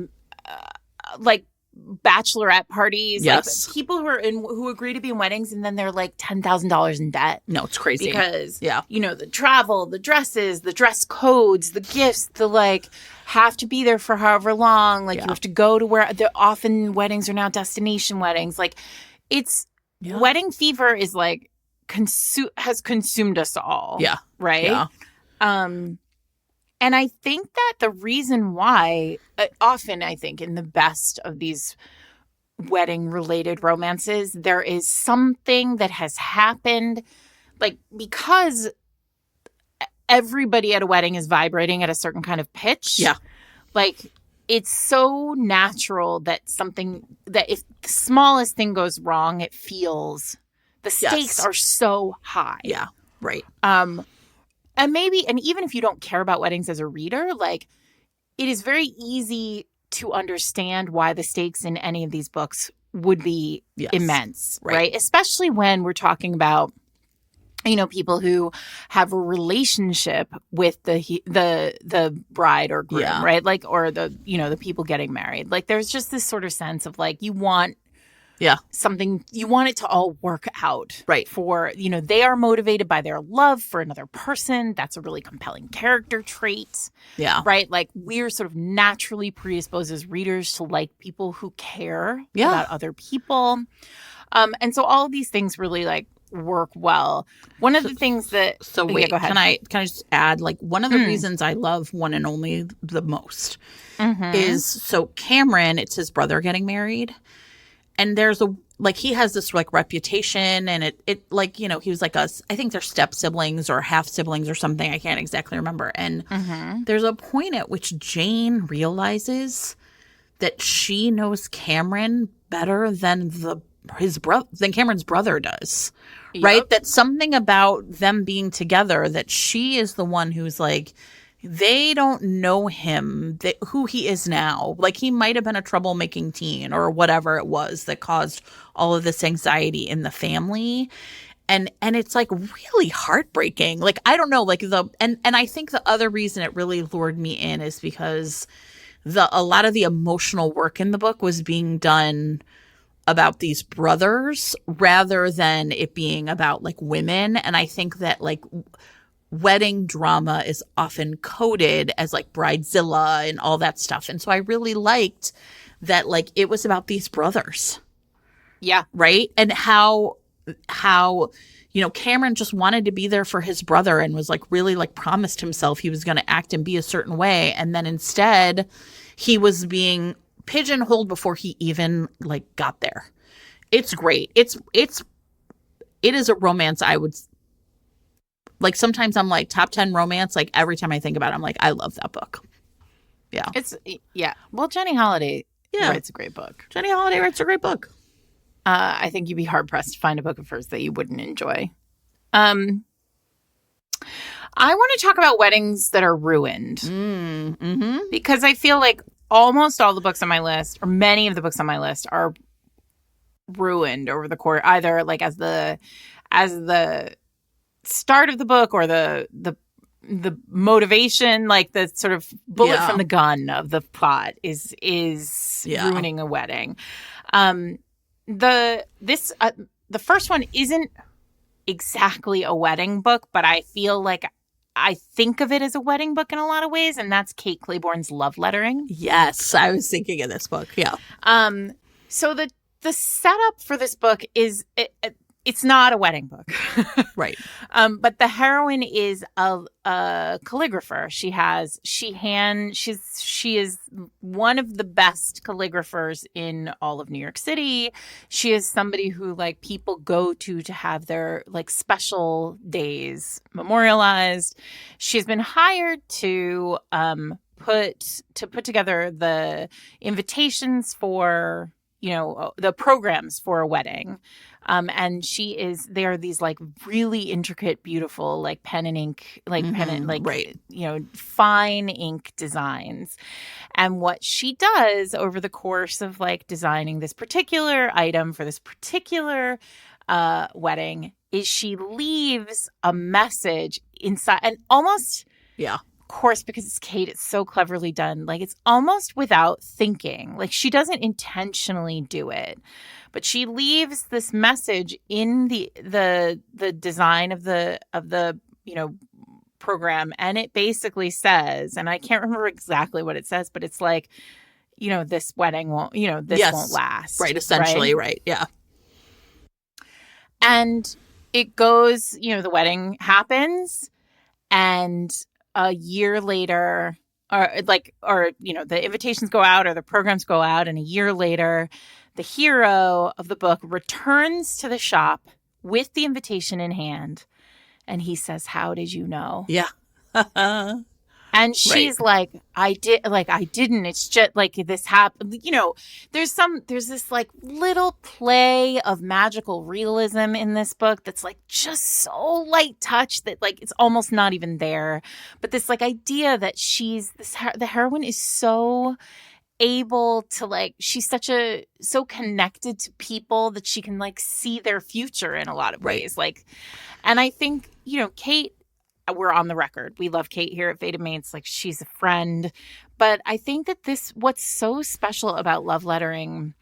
bachelorette parties, yes, like people who agree to be in weddings and then they're like $10,000 in debt. No, it's crazy because the travel, the dresses, the dress codes, the gifts, the like have to be there for however long. Like you have to go to where often weddings are now destination weddings. Like it's wedding fever is like has consumed us all. Yeah, right. Yeah. And I think that the reason why, often I think in the best of these wedding-related romances, there is something that has happened, like, because everybody at a wedding is vibrating at a certain kind of pitch. Yeah. Like, it's so natural that if the smallest thing goes wrong, it feels, the stakes are so high. Yeah. Right. And even if you don't care about weddings as a reader, like, it is very easy to understand why the stakes in any of these books would be immense, right? Especially when we're talking about, people who have a relationship with the bride or groom, right? Like, or the people getting married. Like, there's just this sort of sense of like, you want something, you want it to all work out. Right. For, they are motivated by their love for another person. That's a really compelling character trait. Yeah. Right. Like, we're sort of naturally predisposed as readers to like people who care about other people. And so all of these things really like work well. One of the things that... So wait, go ahead. Can I just add, like, one of the reasons I love One and Only the most is, so Cameron, it's his brother getting married. And there's he has this like reputation, and it like, he was like I think they're step siblings or half siblings or something. I can't exactly remember. And there's a point at which Jane realizes that she knows Cameron better than than Cameron's brother does. Yep. Right? That something about them being together, that she is the one who's like, they don't know him, who he is now. Like, he might have been a troublemaking teen or whatever it was that caused all of this anxiety in the family. And it's like really heartbreaking. Like, I don't know, like and I think the other reason it really lured me in is because a lot of the emotional work in the book was being done about these brothers rather than it being about like women. And I think that like wedding drama is often coded as like bridezilla and all that stuff. And so I really liked that, like, it was about these brothers. Yeah. Right. And how, Cameron just wanted to be there for his brother and was like really like promised himself he was going to act and be a certain way. And then instead he was being pigeonholed before he even like got there. It's great. It is a romance. I would like, sometimes I'm like top 10 romance. Like, every time I think about it, I'm like, I love that book. Yeah. Well, Jenny Holiday writes a great book. Jenny Holiday writes a great book. I think you'd be hard pressed to find a book of hers that you wouldn't enjoy. I want to talk about weddings that are ruined. Because I feel like almost all the books on my list, or many of the books on my list, are ruined over the course, either like as the start of the book or the motivation, like the sort of bullet from the gun of the plot is ruining a wedding. The first one isn't exactly a wedding book, but I feel like I think of it as a wedding book in a lot of ways, and that's Kate Claiborne's Love Lettering. Yes, I was thinking of this book. Yeah. So the setup for this book is it's not a wedding book. Right. But the heroine is a calligrapher. She is one of the best calligraphers in all of New York City. She is somebody who like people go to have their like special days memorialized. She's been hired to put together the invitations for, the programs for a wedding. And they are these like really intricate, beautiful, like pen and ink, fine ink designs. And what she does over the course of like designing this particular item for this particular wedding is she leaves a message inside, and almost, of course, because it's Kate, it's so cleverly done. Like, it's almost without thinking. Like, she doesn't intentionally do it. But she leaves this message in the design of the program, and it basically says, and I can't remember exactly what it says, but it's like, this wedding won't, won't last. Right, essentially, right? Yeah. And it goes, the wedding happens, and a year later, the invitations go out or the programs go out, and a year later, the hero of the book returns to the shop with the invitation in hand, and he says, "How did you know?" Yeah. And she's like, I didn't. It's just like this happened. You know, there's this like little play of magical realism in this book that's like just so light touch that like it's almost not even there. But this like idea that the heroine is so able to like, she's so connected to people that she can like see their future in a lot of ways. Like, and I think, you know, Kate, we're on the record. We love Kate here at Fated Mates. Like, she's a friend. But I think that what's so special about love lettering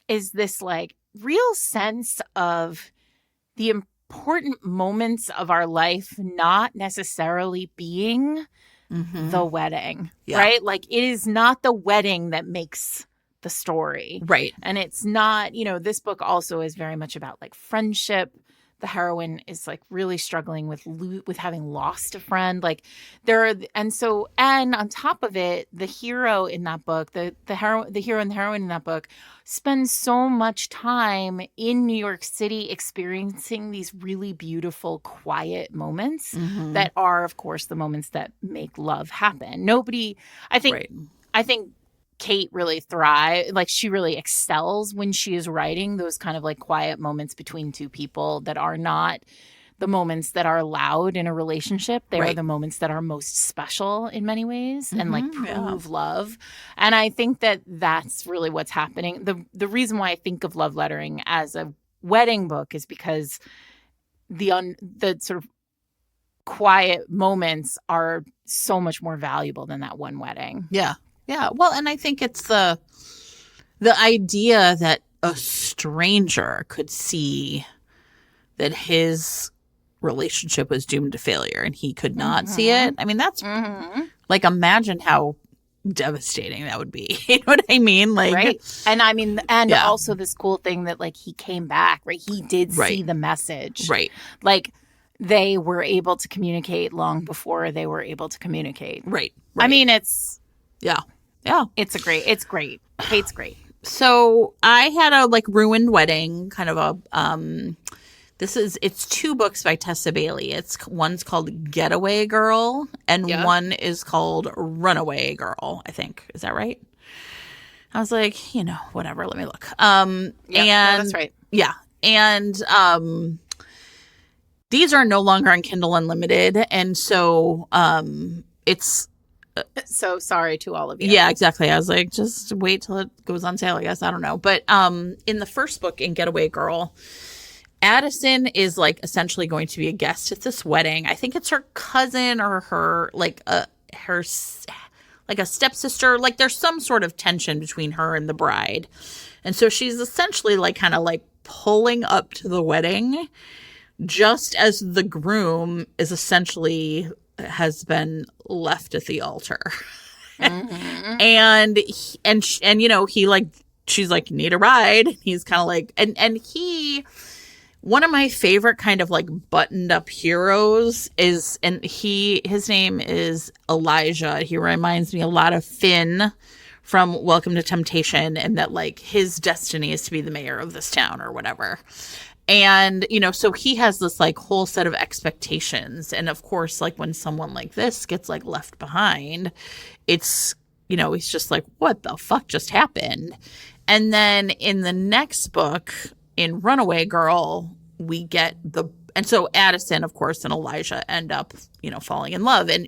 is this like real sense of the important moments of our life not necessarily being the wedding, right? Like, it is not the wedding that makes the story. Right. And it's not, you know, this book also is very much about like friendship. The heroine is like really struggling with having lost a friend. Like and on top of it, the hero in that book, the hero and the heroine in that book spend so much time in New York City experiencing these really beautiful, quiet moments that are, of course, the moments that make love happen. I think Kate really thrives, like she really excels when she is writing those kind of like quiet moments between two people that are not the moments that are loud in a relationship. They are the moments that are most special in many ways and like prove love. And I think that that's really what's happening. The reason why I think of love lettering as a wedding book is because the sort of quiet moments are so much more valuable than that one wedding. Yeah. Yeah. Well, and I think it's the idea that a stranger could see that his relationship was doomed to failure and he could not see it. I mean, that's like, imagine how devastating that would be. You know what I mean? Like, right. And I mean, and also this cool thing that like he came back, right? He did see the message. Right. Like, they were able to communicate long before they were able to communicate. Right. I mean, it's... Yeah. It's great. Kate's great. So I had a like ruined wedding, kind of a it's two books by Tessa Bailey. One's called Getaway Girl and one is called Runaway Girl, I think. Is that right? I was like, you know, whatever, let me look. And that's right. Yeah. And these are no longer on Kindle Unlimited, and so it's so sorry to all of you. Yeah, exactly. I was like, just wait till it goes on sale, I guess. I don't know. But in the first book, in Getaway Girl, Addison is like essentially going to be a guest at this wedding. I think it's her cousin or her stepsister. Like, there's some sort of tension between her and the bride. And so she's essentially like kind of like pulling up to the wedding just as the groom is essentially has been left at the altar. and you know, he like, she's like, need a ride. He's kind of like, and he, one of my favorite kind of like buttoned up heroes is, and his name is Elijah. He reminds me a lot of Finn from Welcome to Temptation, and that like his destiny is to be the mayor of this town or whatever. And, you know, so he has this like whole set of expectations. And of course, like when someone like this gets like left behind, it's, you know, he's just like, what the fuck just happened? And then in the next book, in Runaway Girl, we get and so Addison, of course, and Elijah end up, you know, falling in love. And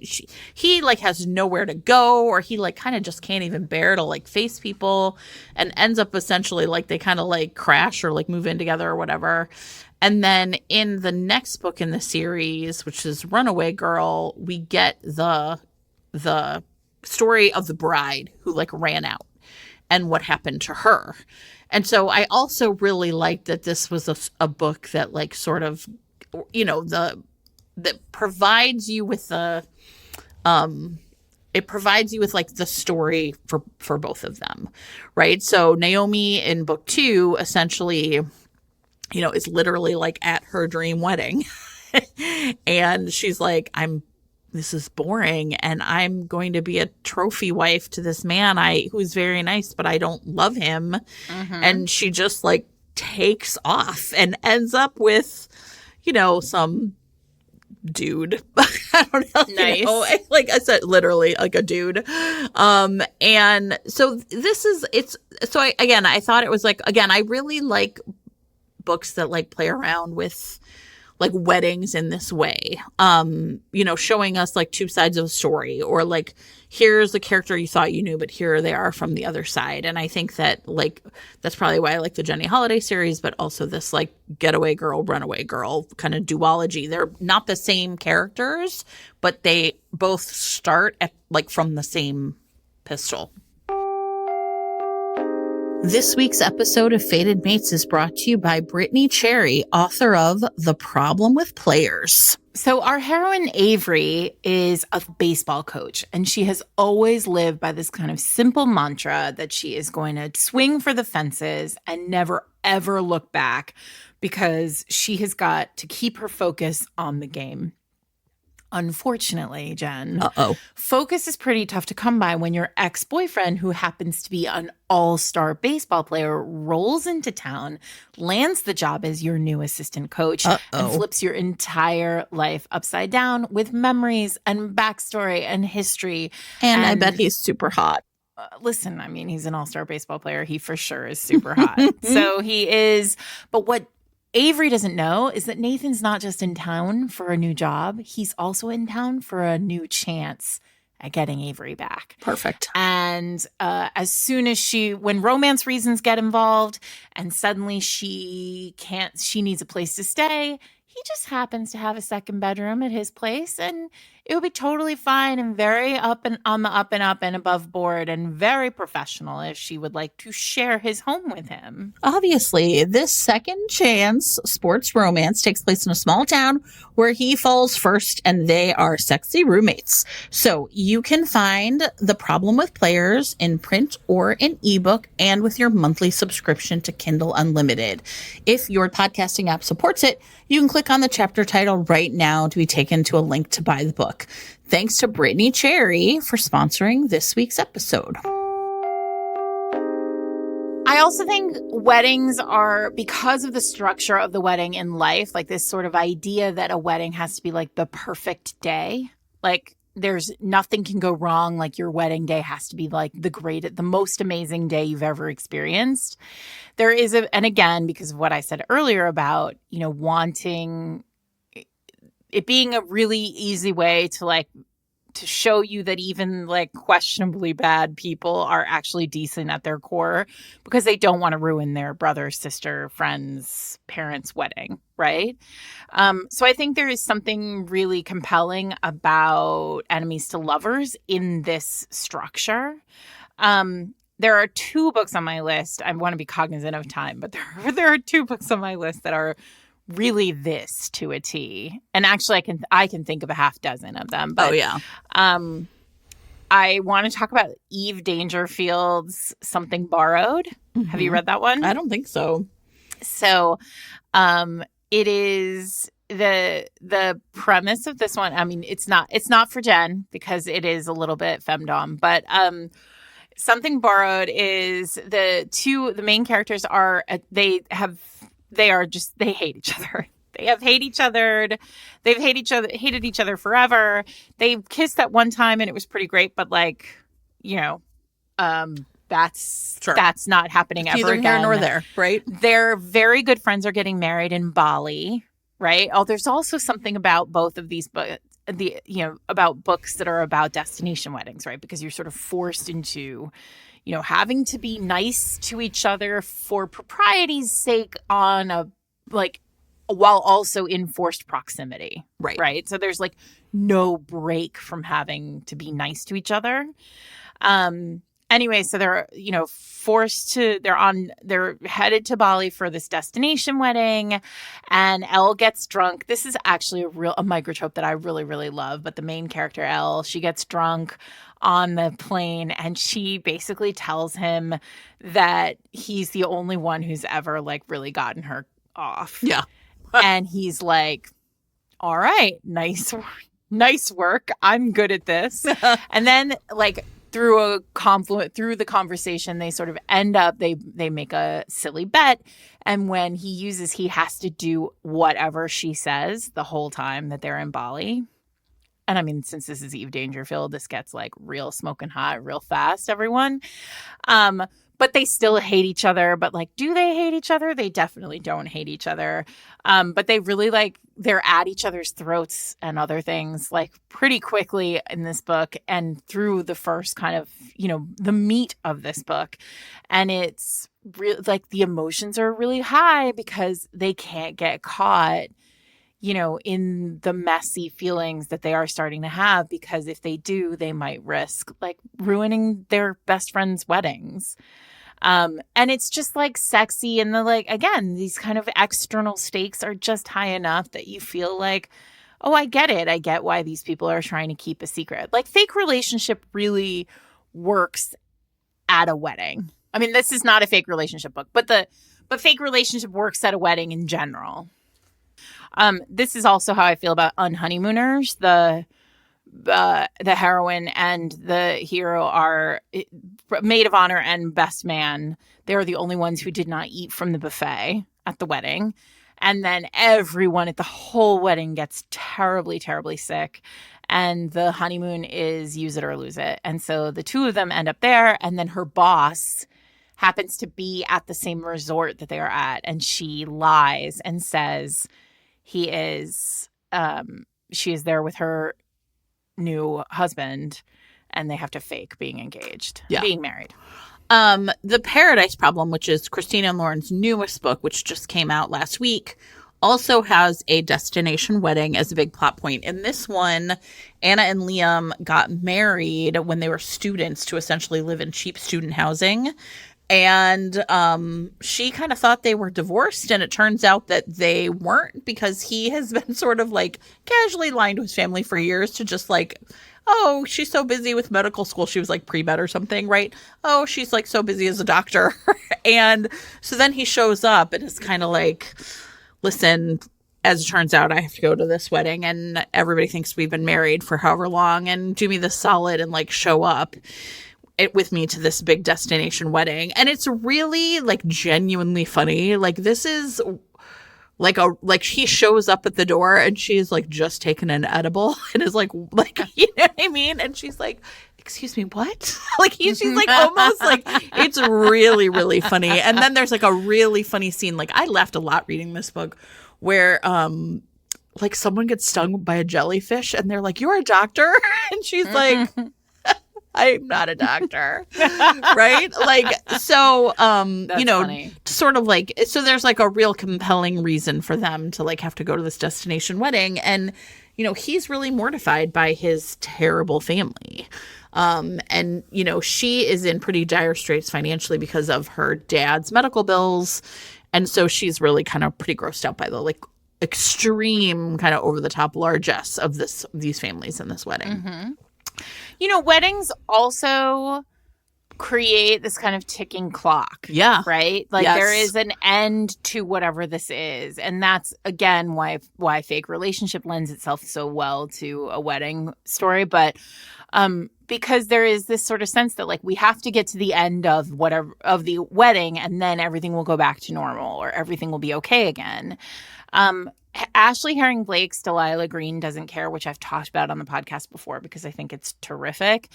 he like has nowhere to go, or he like kind of just can't even bear to like face people, and ends up essentially like they kind of like crash or like move in together or whatever. And then in the next book in the series, which is Runaway Girl, we get the story of the bride who like ran out and what happened to her. And so I also really liked that this was a book that like sort of, you know, that provides you with it provides you with like the story for both of them, right? So Naomi in book 2 essentially, you know, is literally like at her dream wedding. And she's like, this is boring, and I'm going to be a trophy wife to this man who's very nice, but I don't love him. And she just like takes off and ends up with, you know, some dude. I don't know. Nice. You know, like I said, literally like a dude. And so I thought it was like, again, I really like books that like play around with like weddings in this way. You know, showing us like two sides of a story, or like, here's the character you thought you knew, but here they are from the other side. And I think that like, that's probably why I like the Jenny Holiday series, but also this like getaway girl, runaway girl kind of duology. They're not the same characters, but they both start at like from the same pistol. This week's episode of Fated Mates is brought to you by Brittany Cherry, author of The Problem with Players. So our heroine, Avery, is a baseball coach, and she has always lived by this kind of simple mantra that she is going to swing for the fences and never, ever look back, because she has got to keep her focus on the game. Unfortunately, Jen, focus is pretty tough to come by when your ex-boyfriend, who happens to be an all-star baseball player, rolls into town, lands the job as your new assistant coach, and flips your entire life upside down with memories and backstory and history. And I bet he's super hot. Listen, I mean, he's an all-star baseball player. He for sure is super hot. So he is. But what Avery doesn't know is that Nathan's not just in town for a new job. He's also in town for a new chance at getting Avery back. Perfect. And as soon as when romance reasons get involved and suddenly she needs a place to stay, he just happens to have a second bedroom at his place, and it would be totally fine and very up and up and above board and very professional if she would like to share his home with him. Obviously, this second chance sports romance takes place in a small town where he falls first and they are sexy roommates. So you can find The Problem with Players in print or in ebook and with your monthly subscription to Kindle Unlimited. If your podcasting app supports it, you can click on the chapter title right now to be taken to a link to buy the book. Thanks to Brittany Cherry for sponsoring this week's episode. I also think weddings are, because of the structure of the wedding in life, like this sort of idea that a wedding has to be like the perfect day. Like there's nothing can go wrong. Like your wedding day has to be like the most amazing day you've ever experienced. There is and again, because of what I said earlier about, you know, wanting it being a really easy way to show you that even like questionably bad people are actually decent at their core, because they don't want to ruin their brother, sister, friend's parents' wedding, right? So I think there is something really compelling about enemies to lovers in this structure. There are two books on my list. I want to be cognizant of time, but there are two books on my list that are really this to a T. And actually I can think of a half dozen of them. But, I want to talk about Eve Dangerfield's Something Borrowed. Mm-hmm. Have you read that one? I don't think so. So, it is the premise of this one. I mean, it's not for Jen because it is a little bit femdom, but, Something Borrowed is the main characters are, they hate each other. They have hated each other forever. They kissed that one time and it was pretty great, but like, you know, that's not happening ever again. Neither here nor there, right? Their very good friends are getting married in Bali, right? Oh, there's also something about both of these about books that are about destination weddings, right? Because you're sort of forced into, you know, having to be nice to each other for propriety's sake while also in forced proximity. Right. So there's like no break from having to be nice to each other. Anyway, so they're, you know, they're headed to Bali for this destination wedding, and Elle gets drunk. This is actually a microtrope that I really, really love. But the main character, Elle, she gets drunk on the plane, and she basically tells him that he's the only one who's ever like really gotten her off. Yeah. And he's like, all right, nice work. I'm good at this. And then like, through the conversation, they sort of end up, they make a silly bet. And when he has to do whatever she says the whole time that they're in Bali. and I mean, since this is Eve Dangerfield, this gets like real smoking hot real fast, everyone. But they still hate each other. But like, do they hate each other? They definitely don't hate each other. But they really like, they're at each other's throats and other things like pretty quickly in this book and through the first kind of, the meat of this book. And it's like the emotions are really high because they can't get caught, in the messy feelings that they are starting to have, because if they do, they might risk like ruining their best friends' weddings. And it's just like sexy. And again, these kind of external stakes are just high enough that you feel like, oh, I get it. I get why these people are trying to keep a secret. Like fake relationship really works at a wedding. I mean, this is not a fake relationship book, but fake relationship works at a wedding in general. This is also how I feel about Unhoneymooners. The heroine and the hero are maid of honor and best man. They're the only ones who did not eat from the buffet at the wedding. And then everyone at the whole wedding gets terribly, terribly sick. And the honeymoon is use it or lose it. And so the two of them end up there. And then her boss happens to be at the same resort that they are at. And she lies and says she is there with her new husband, and they have to fake being engaged, being married. The Paradise Problem, which is Christina and Lauren's newest book, which just came out last week, also has a destination wedding as a big plot point. In this one, Anna and Liam got married when they were students to essentially live in cheap student housing. And she kind of thought they were divorced, and it turns out that they weren't, because he has been sort of like casually lying to his family for years to just like, oh, she's so busy with medical school. She was like pre-med or something, right? Oh, she's like so busy as a doctor. And so then he shows up and is kind of like, listen, as it turns out, I have to go to this wedding, and everybody thinks we've been married for however long, and do me the solid and like show up with me to this big destination wedding. And it's really like genuinely funny. Like this is like he shows up at the door and she's like just taken an edible and is like, you know what I mean? And she's like, excuse me, what? She's like almost like, it's really, really funny. And then there's like a really funny scene. Like I laughed a lot reading this book where, like someone gets stung by a jellyfish and they're like, you're a doctor? And she's like, I'm not a doctor. Right? So, funny. Sort of like, so there's like a real compelling reason for them to like have to go to this destination wedding. And, he's really mortified by his terrible family. And, she is in pretty dire straits financially because of her dad's medical bills. And so she's really kind of pretty grossed out by the like extreme kind of over the top largesse of these families in this wedding. Mm-hmm. Weddings also create this kind of ticking clock. Yeah. Right? Like there is an end to whatever this is. And that's, again, why fake relationship lends itself so well to a wedding story. But because there is this sort of sense that like we have to get to the end of whatever of the wedding and then everything will go back to normal or everything will be okay again. Ashley Herring Blake's Delilah Green Doesn't Care, which I've talked about on the podcast before because I think it's terrific,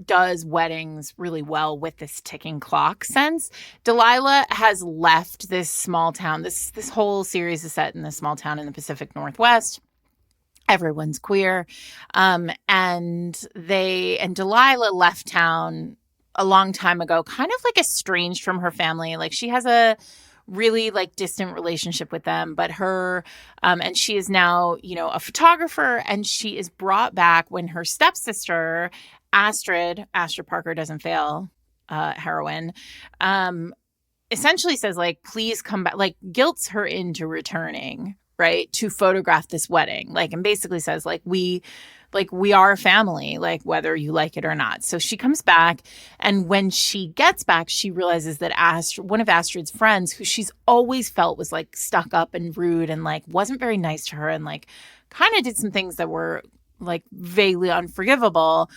does weddings really well with this ticking clock sense. Delilah has left this small town. This whole series is set in this small town in the Pacific Northwest. Everyone's queer. And Delilah left town a long time ago, kind of like estranged from her family. Like she has a really like distant relationship with them, but her and she is now a photographer, and she is brought back when her stepsister Astrid Parker Doesn't Fail, heroine, essentially says like, please come back, like guilts her into returning, right, to photograph this wedding, like, and basically says like we are a family, like whether you like it or not. So she comes back, and when she gets back, she realizes that one of Astrid's friends, who she's always felt was like stuck up and rude and like wasn't very nice to her and like kind of did some things that were like vaguely unforgivable.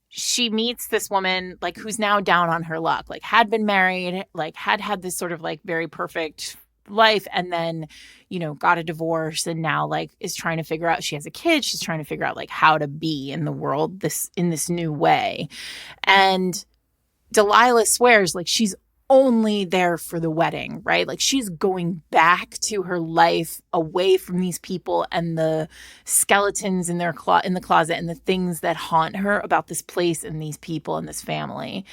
She meets this woman like who's now down on her luck, like had been married, like had this sort of like very perfect life, and then, you know, got a divorce, and now like is trying to figure out, she has a kid, she's trying to figure out like how to be in the world in this new way. And Delilah swears like she's only there for the wedding, right? Like she's going back to her life away from these people and the skeletons in in the closet and the things that haunt her about this place and these people and this family.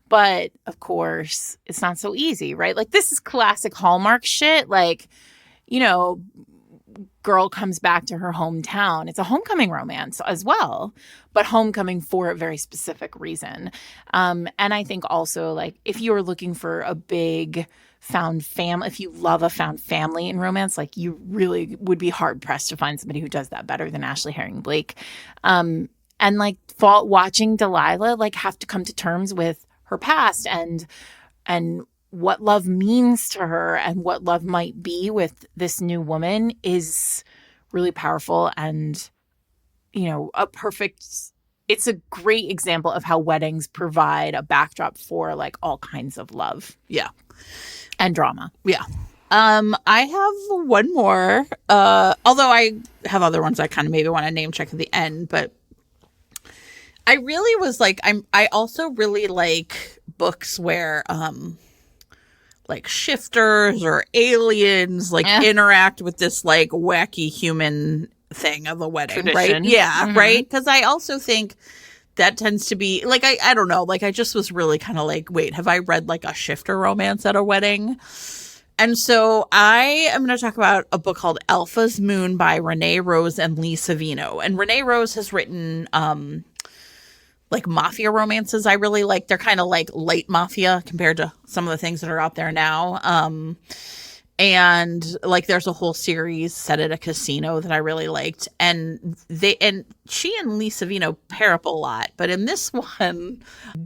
But of course, it's not so easy, right? Like this is classic Hallmark shit. Like, you know, girl comes back to her hometown. It's a homecoming romance as well, but homecoming for a very specific reason. And I think also, like, if you are looking for a big found family, if you love a found family in romance, like, you really would be hard pressed to find somebody who does that better than Ashley Herring Blake. And like watching Delilah like have to come to terms with her past and what love means to her and what love might be with this new woman is really powerful. And, you know, it's a great example of how weddings provide a backdrop for like all kinds of love. Yeah. And drama. Yeah. I have one more, although I have other ones I kind of maybe want to name check at the end, but I really was like, I also really like books where, like shifters or aliens like interact with this like wacky human thing of a wedding. Tradition. Right? Yeah. Mm-hmm. Right. Because I also think that tends to be like, I don't know, like I just was really kind of like, wait, have I read like a shifter romance at a wedding? And so I am going to talk about a book called Alpha's Moon by Renee Rose and Lee Savino. And Renee Rose has written like mafia romances I really like. They're kind of like light mafia compared to some of the things that are out there now. And like there's a whole series set at a casino that I really liked. And she and Lee Savino pair up a lot. But in this one,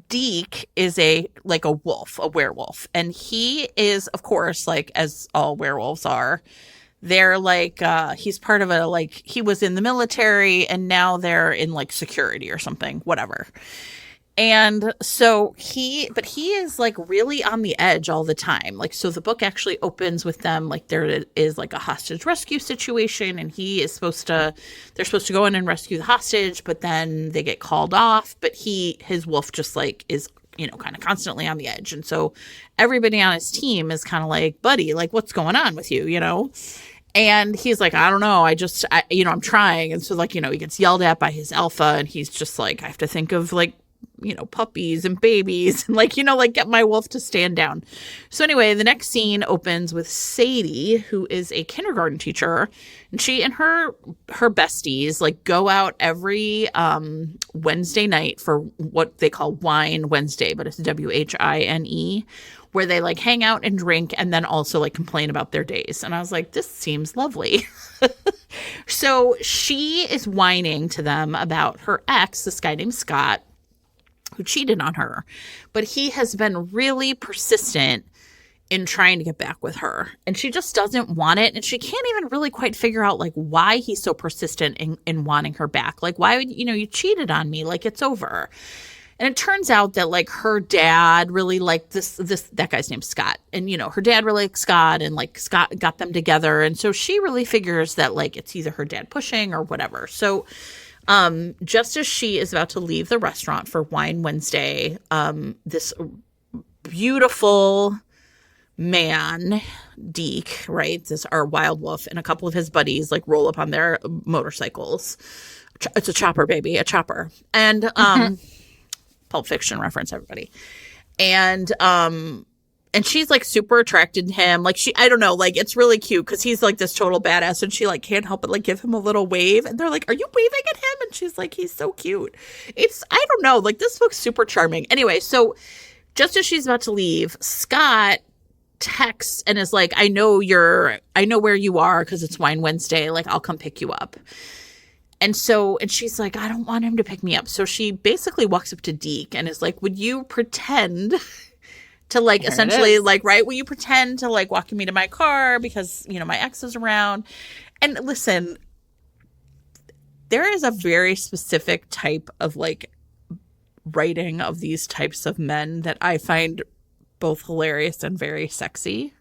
Deke is a werewolf. And he is, of course, like as all werewolves are, they're like, he's part of he was in the military and now they're in like security or something, whatever. And so he is like really on the edge all the time. Like, so the book actually opens with them, like there is like a hostage rescue situation and they're supposed to go in and rescue the hostage, but then they get called off. But his wolf just like is, you know, kind of constantly on the edge. And so everybody on his team is kind of like, buddy, like what's going on with you, you know? And he's like, I don't know. I'm trying. And so like, you know, he gets yelled at by his alpha and he's just like, I have to think of like, you know, puppies and babies and like, you know, like get my wolf to stand down. So anyway, the next scene opens with Sadie, who is a kindergarten teacher, and she and her besties like go out every Wednesday night for what they call Wine Wednesday, but it's WHINE, where they like hang out and drink and then also like complain about their days. And I was like, this seems lovely. So she is whining to them about her ex, this guy named Scott, who cheated on her, but he has been really persistent in trying to get back with her, and she just doesn't want it. And she can't even really quite figure out like why he's so persistent in wanting her back. Like, why would, you know, you cheated on me, like it's over. And it turns out that like her dad really liked that guy's named Scott, and you know, her dad really liked Scott, and like Scott got them together. And so she really figures that like it's either her dad pushing or whatever. So just as she is about to leave the restaurant for Wine Wednesday, this beautiful man, Deke, right? Our wild wolf, and a couple of his buddies like roll up on their motorcycles. It's a chopper, baby, a chopper. And Pulp Fiction reference, everybody. And she's like super attracted to him. Like I don't know, like it's really cute because he's like this total badass, and she like can't help but like give him a little wave. And they're like, "Are you waving at him?" And she's like, "He's so cute." I don't know, like this book's super charming. Anyway, so just as she's about to leave, Scott texts and is like, I know where you are because it's Wine Wednesday. Like, I'll come pick you up. And she's like, I don't want him to pick me up. So she basically walks up to Deke and is like, would you pretend to like there essentially like, right? Will you pretend to like walk me to my car because, you know, my ex is around? And listen, there is a very specific type of like writing of these types of men that I find both hilarious and very sexy.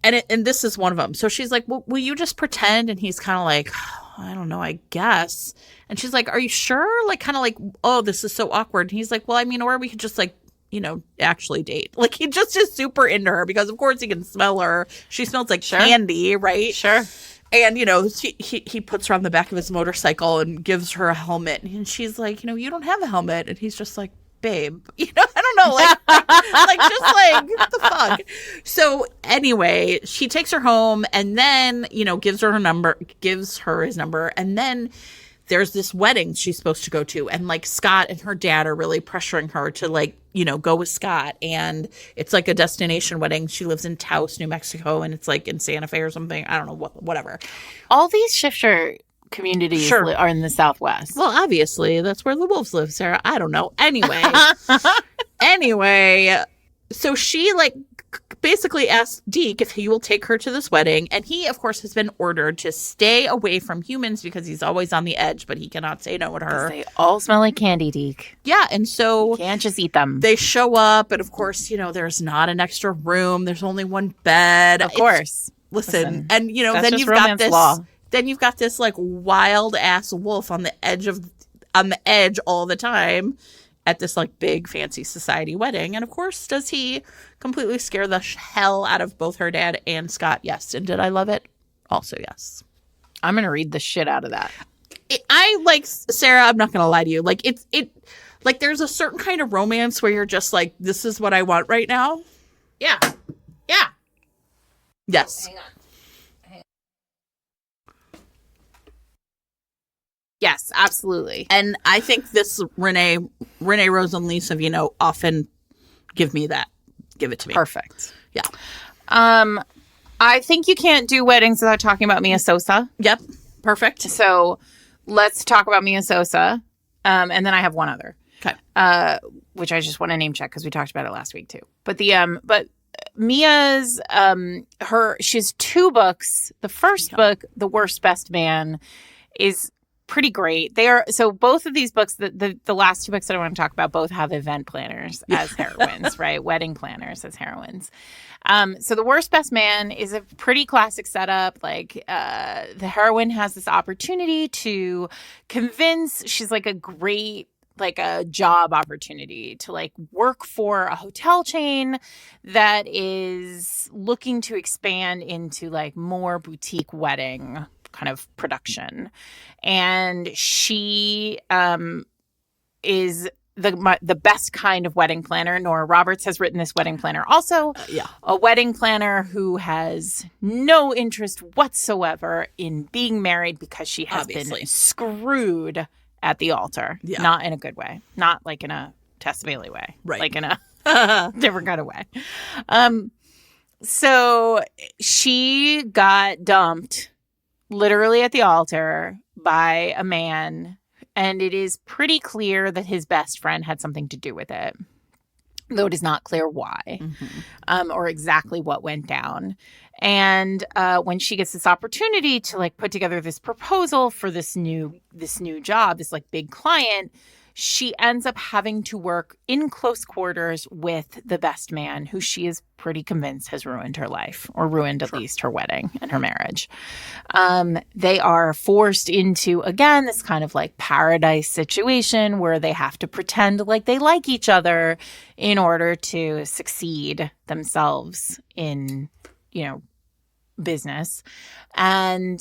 And this is one of them. So she's like, well, will you just pretend? And he's kind of like, I don't know, I guess. And she's like, are you sure? Like, kind of like, oh, this is so awkward. And he's like, well, I mean, or we could just like, actually date. Like, he just is super into her because, of course, he can smell her. She smells like candy, right? Sure. And, he puts her on the back of his motorcycle and gives her a helmet. And she's like, you don't have a helmet. And he's just like, babe, I don't know, what the fuck. So anyway, she takes her home and then, gives her his number. And then there's this wedding she's supposed to go to. And like Scott and her dad are really pressuring her to like, go with Scott. And it's like a destination wedding. She lives in Taos, New Mexico. And it's like in Santa Fe or something. I don't know, whatever. All these shifter communities are in the Southwest. Well, obviously, that's where the wolves live, Sarah. I don't know. Anyway, so she like basically asks Deke if he will take her to this wedding. And he, of course, has been ordered to stay away from humans because he's always on the edge, but he cannot say no to her. They all smell like candy, Deke. Yeah, and so... You can't just eat them. They show up, and of course, there's not an extra room. There's only one bed. Of course. Listen. And, that's then just you've got this... law. Then you've got this like wild ass wolf on the edge all the time at this like big fancy society wedding. And of course, does he completely scare the hell out of both her dad and Scott? Yes. And did I love it? Also, yes. I'm going to read the shit out of that. Sarah, I'm not going to lie to you. Like like there's a certain kind of romance where you're just like, this is what I want right now. Yeah. Yeah. Yes. Hang on. Yes, absolutely. And I think this Renee Rose and Lisa, often give me that. Give it to me. Perfect. Yeah. I think you can't do weddings without talking about Mia Sosa. Yep. Perfect. So let's talk about Mia Sosa. And then I have one other. Okay. Which I just want to name check because we talked about it last week too. But Mia's she has 2 books. The first book, The Worst Best Man, is pretty great. So both of these books, the last 2 books that I want to talk about, both have event planners as heroines, right? Wedding planners as heroines. So The Worst Best Man is a pretty classic setup. Like the heroine has this opportunity to convince, she's like a great, like a job opportunity to like work for a hotel chain that is looking to expand into like more boutique wedding kind of production. And she is the best kind of wedding planner. Nora Roberts has written this wedding planner. Also, a wedding planner who has no interest whatsoever in being married because she has been screwed at the altar. Yeah. Not in a good way. Not like in a Tess Bailey way. Right. Like in a different kind of way. So she got dumped literally at the altar by a man, and it is pretty clear that his best friend had something to do with it, though it is not clear why, or exactly what went down. And when she gets this opportunity to like put together this proposal for this new job, this like big client, she ends up having to work in close quarters with the best man, who she is pretty convinced has ruined her life, or ruined at least her wedding and her marriage. They are forced into, again, this kind of like paradise situation where they have to pretend like they like each other in order to succeed themselves in, business. And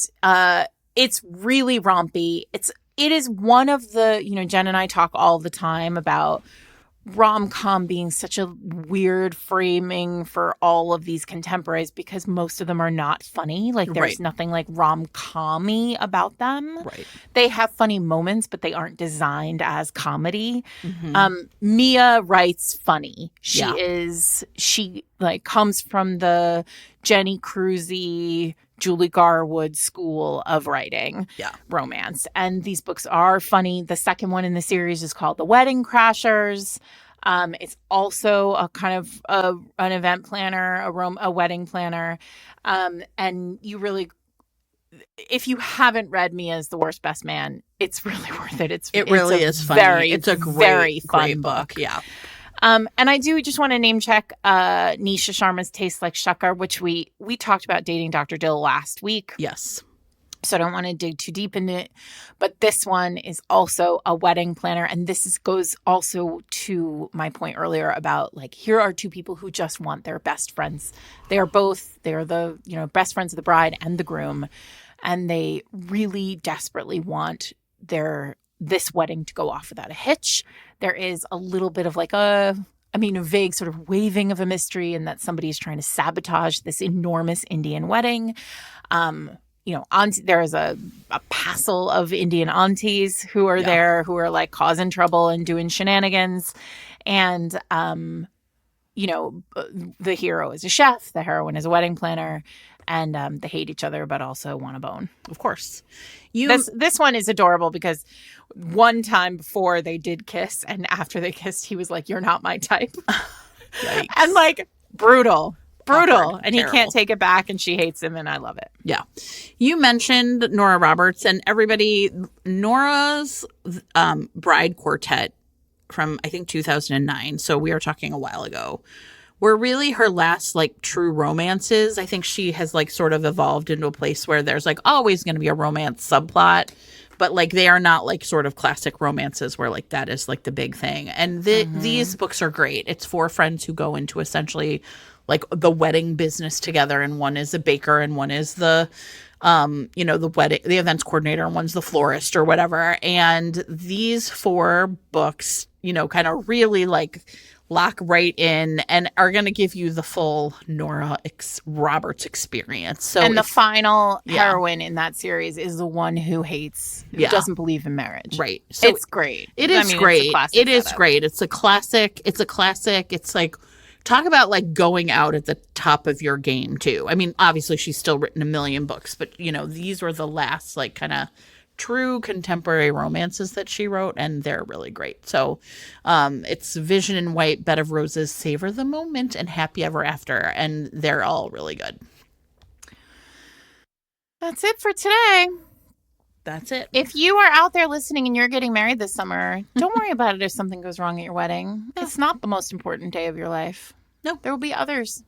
it's really rompy. It is one of the, Jen and I talk all the time about rom-com being such a weird framing for all of these contemporaries because most of them are not funny. Like there's nothing like rom-com-y about them. Right. They have funny moments, but they aren't designed as comedy. Mia writes funny. She comes from the Jenny Cruzy, Julie Garwood school of writing romance. And these books are funny. The second one in the series is called The Wedding Crashers. It's also a kind of an event planner, a wedding planner. And you really, if you haven't read Mia's The Worst Best Man, it's really worth it. It really is funny. It's a great, very fun book. Yeah. And I do just want to name check Nisha Sharma's Taste Like Shakkar, which we talked about Dating Dr. Dill last week. Yes. So I don't want to dig too deep into it. But this one is also a wedding planner. And goes also to my point earlier about, like, here are two people who just want their best friends. They're the, best friends of the bride and the groom. And they really desperately want this wedding to go off without a hitch. There is a little bit of like a vague sort of waving of a mystery, and that somebody is trying to sabotage this enormous Indian wedding. There is a passel of Indian aunties who are there, who are like causing trouble and doing shenanigans. And, the hero is a chef, the heroine is a wedding planner, and they hate each other, but also want a bone. Of course. This one is adorable because one time before they did kiss, and after they kissed, he was like, "You're not my type." And like, brutal. Awkward, and he can't take it back, and she hates him, and I love it. Yeah. You mentioned Nora Roberts, and everybody, Nora's Bride Quartet from, I think, 2009, so we are talking a while ago, were really her last, like, true romances. I think she has, like, sort of evolved into a place where there's, like, always going to be a romance subplot, but, like, they are not, like, sort of classic romances where, like, that is, like, the big thing. And these books are great. It's four friends who go into essentially like the wedding business together, and one is a baker and one is the the events coordinator, and one's the florist or whatever. And these four books, kind of really like lock right in and are going to give you the full Nora Roberts experience. So, and the final heroine in that series is the one who doesn't believe in marriage. Right. So it's great. It is great. It is great. It's a classic. It's like, talk about like going out at the top of your game too. I mean, obviously she's still written a million books, but these were the last like kind of true contemporary romances that she wrote, and they're really great. So it's Vision in White, Bed of Roses, Savor the Moment, and Happy Ever After, and they're all really good. That's it for today. That's it. If you are out there listening and you're getting married this summer, don't worry about it if something goes wrong at your wedding. Yeah. It's not the most important day of your life. No, there will be others.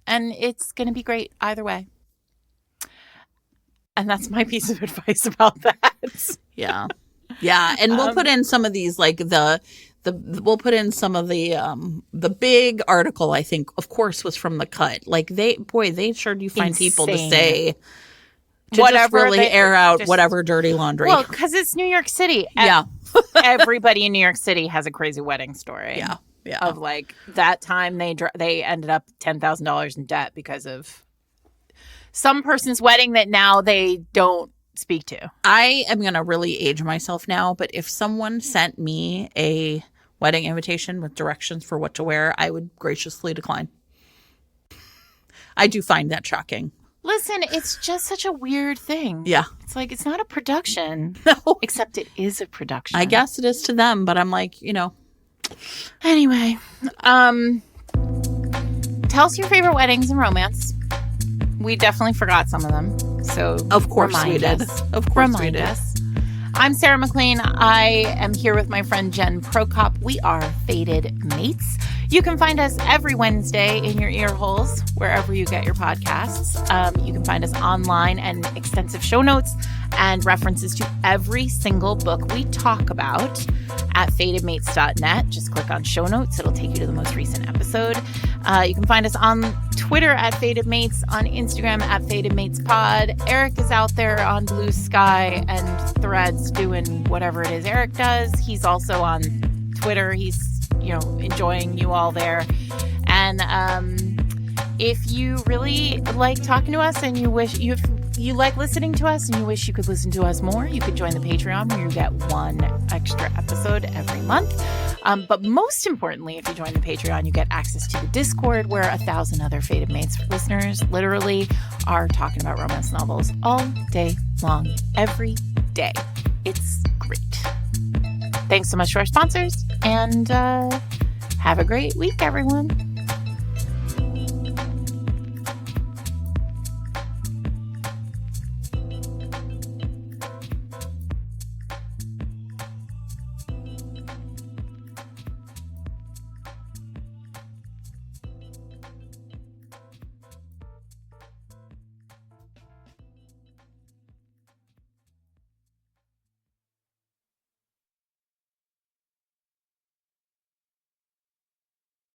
And it's going to be great either way. And that's my piece of advice about that. Yeah. Yeah. And we'll put in some of these, like we'll put in some of the big article, I think, of course, was from The Cut. Like they sure do find people to say, to whatever, just really air out whatever dirty laundry. Well, because it's New York City. Yeah. Everybody in New York City has a crazy wedding story. Yeah. Yeah. Of like that time they ended up $10,000 in debt because of some person's wedding that now they don't speak to. I am going to really age myself now, but if someone sent me a wedding invitation with directions for what to wear, I would graciously decline. I do find that shocking. Listen, it's just such a weird thing. Yeah. It's like, it's not a production. No. Except it is a production. I guess it is to them, but I'm like, Anyway, tell us your favorite weddings and romance. We definitely forgot some of them. So of course we did. Of course we did. I'm Sarah McLean. I am here with my friend Jen Prokop. We are Fated Mates. You can find us every Wednesday in your ear holes, wherever you get your podcasts. You can find us online and extensive show notes and references to every single book we talk about at fatedmates.net. Just click on show notes. It'll take you to the most recent episode. You can find us on Twitter at Fated Mates, on Instagram at Fated Mates Pod. Eric is out there on Blue Sky and Threads doing whatever it is Eric does. He's also on Twitter. He's enjoying you all there. And if you really like talking to us and you like listening to us and you wish you could listen to us more, you could join the Patreon where you get one extra episode every month. But most importantly, if you join the Patreon, you get access to the Discord where 1,000 other Fated Mates listeners literally are talking about romance novels all day long, every day. It's great. Thanks so much to our sponsors, and have a great week, everyone.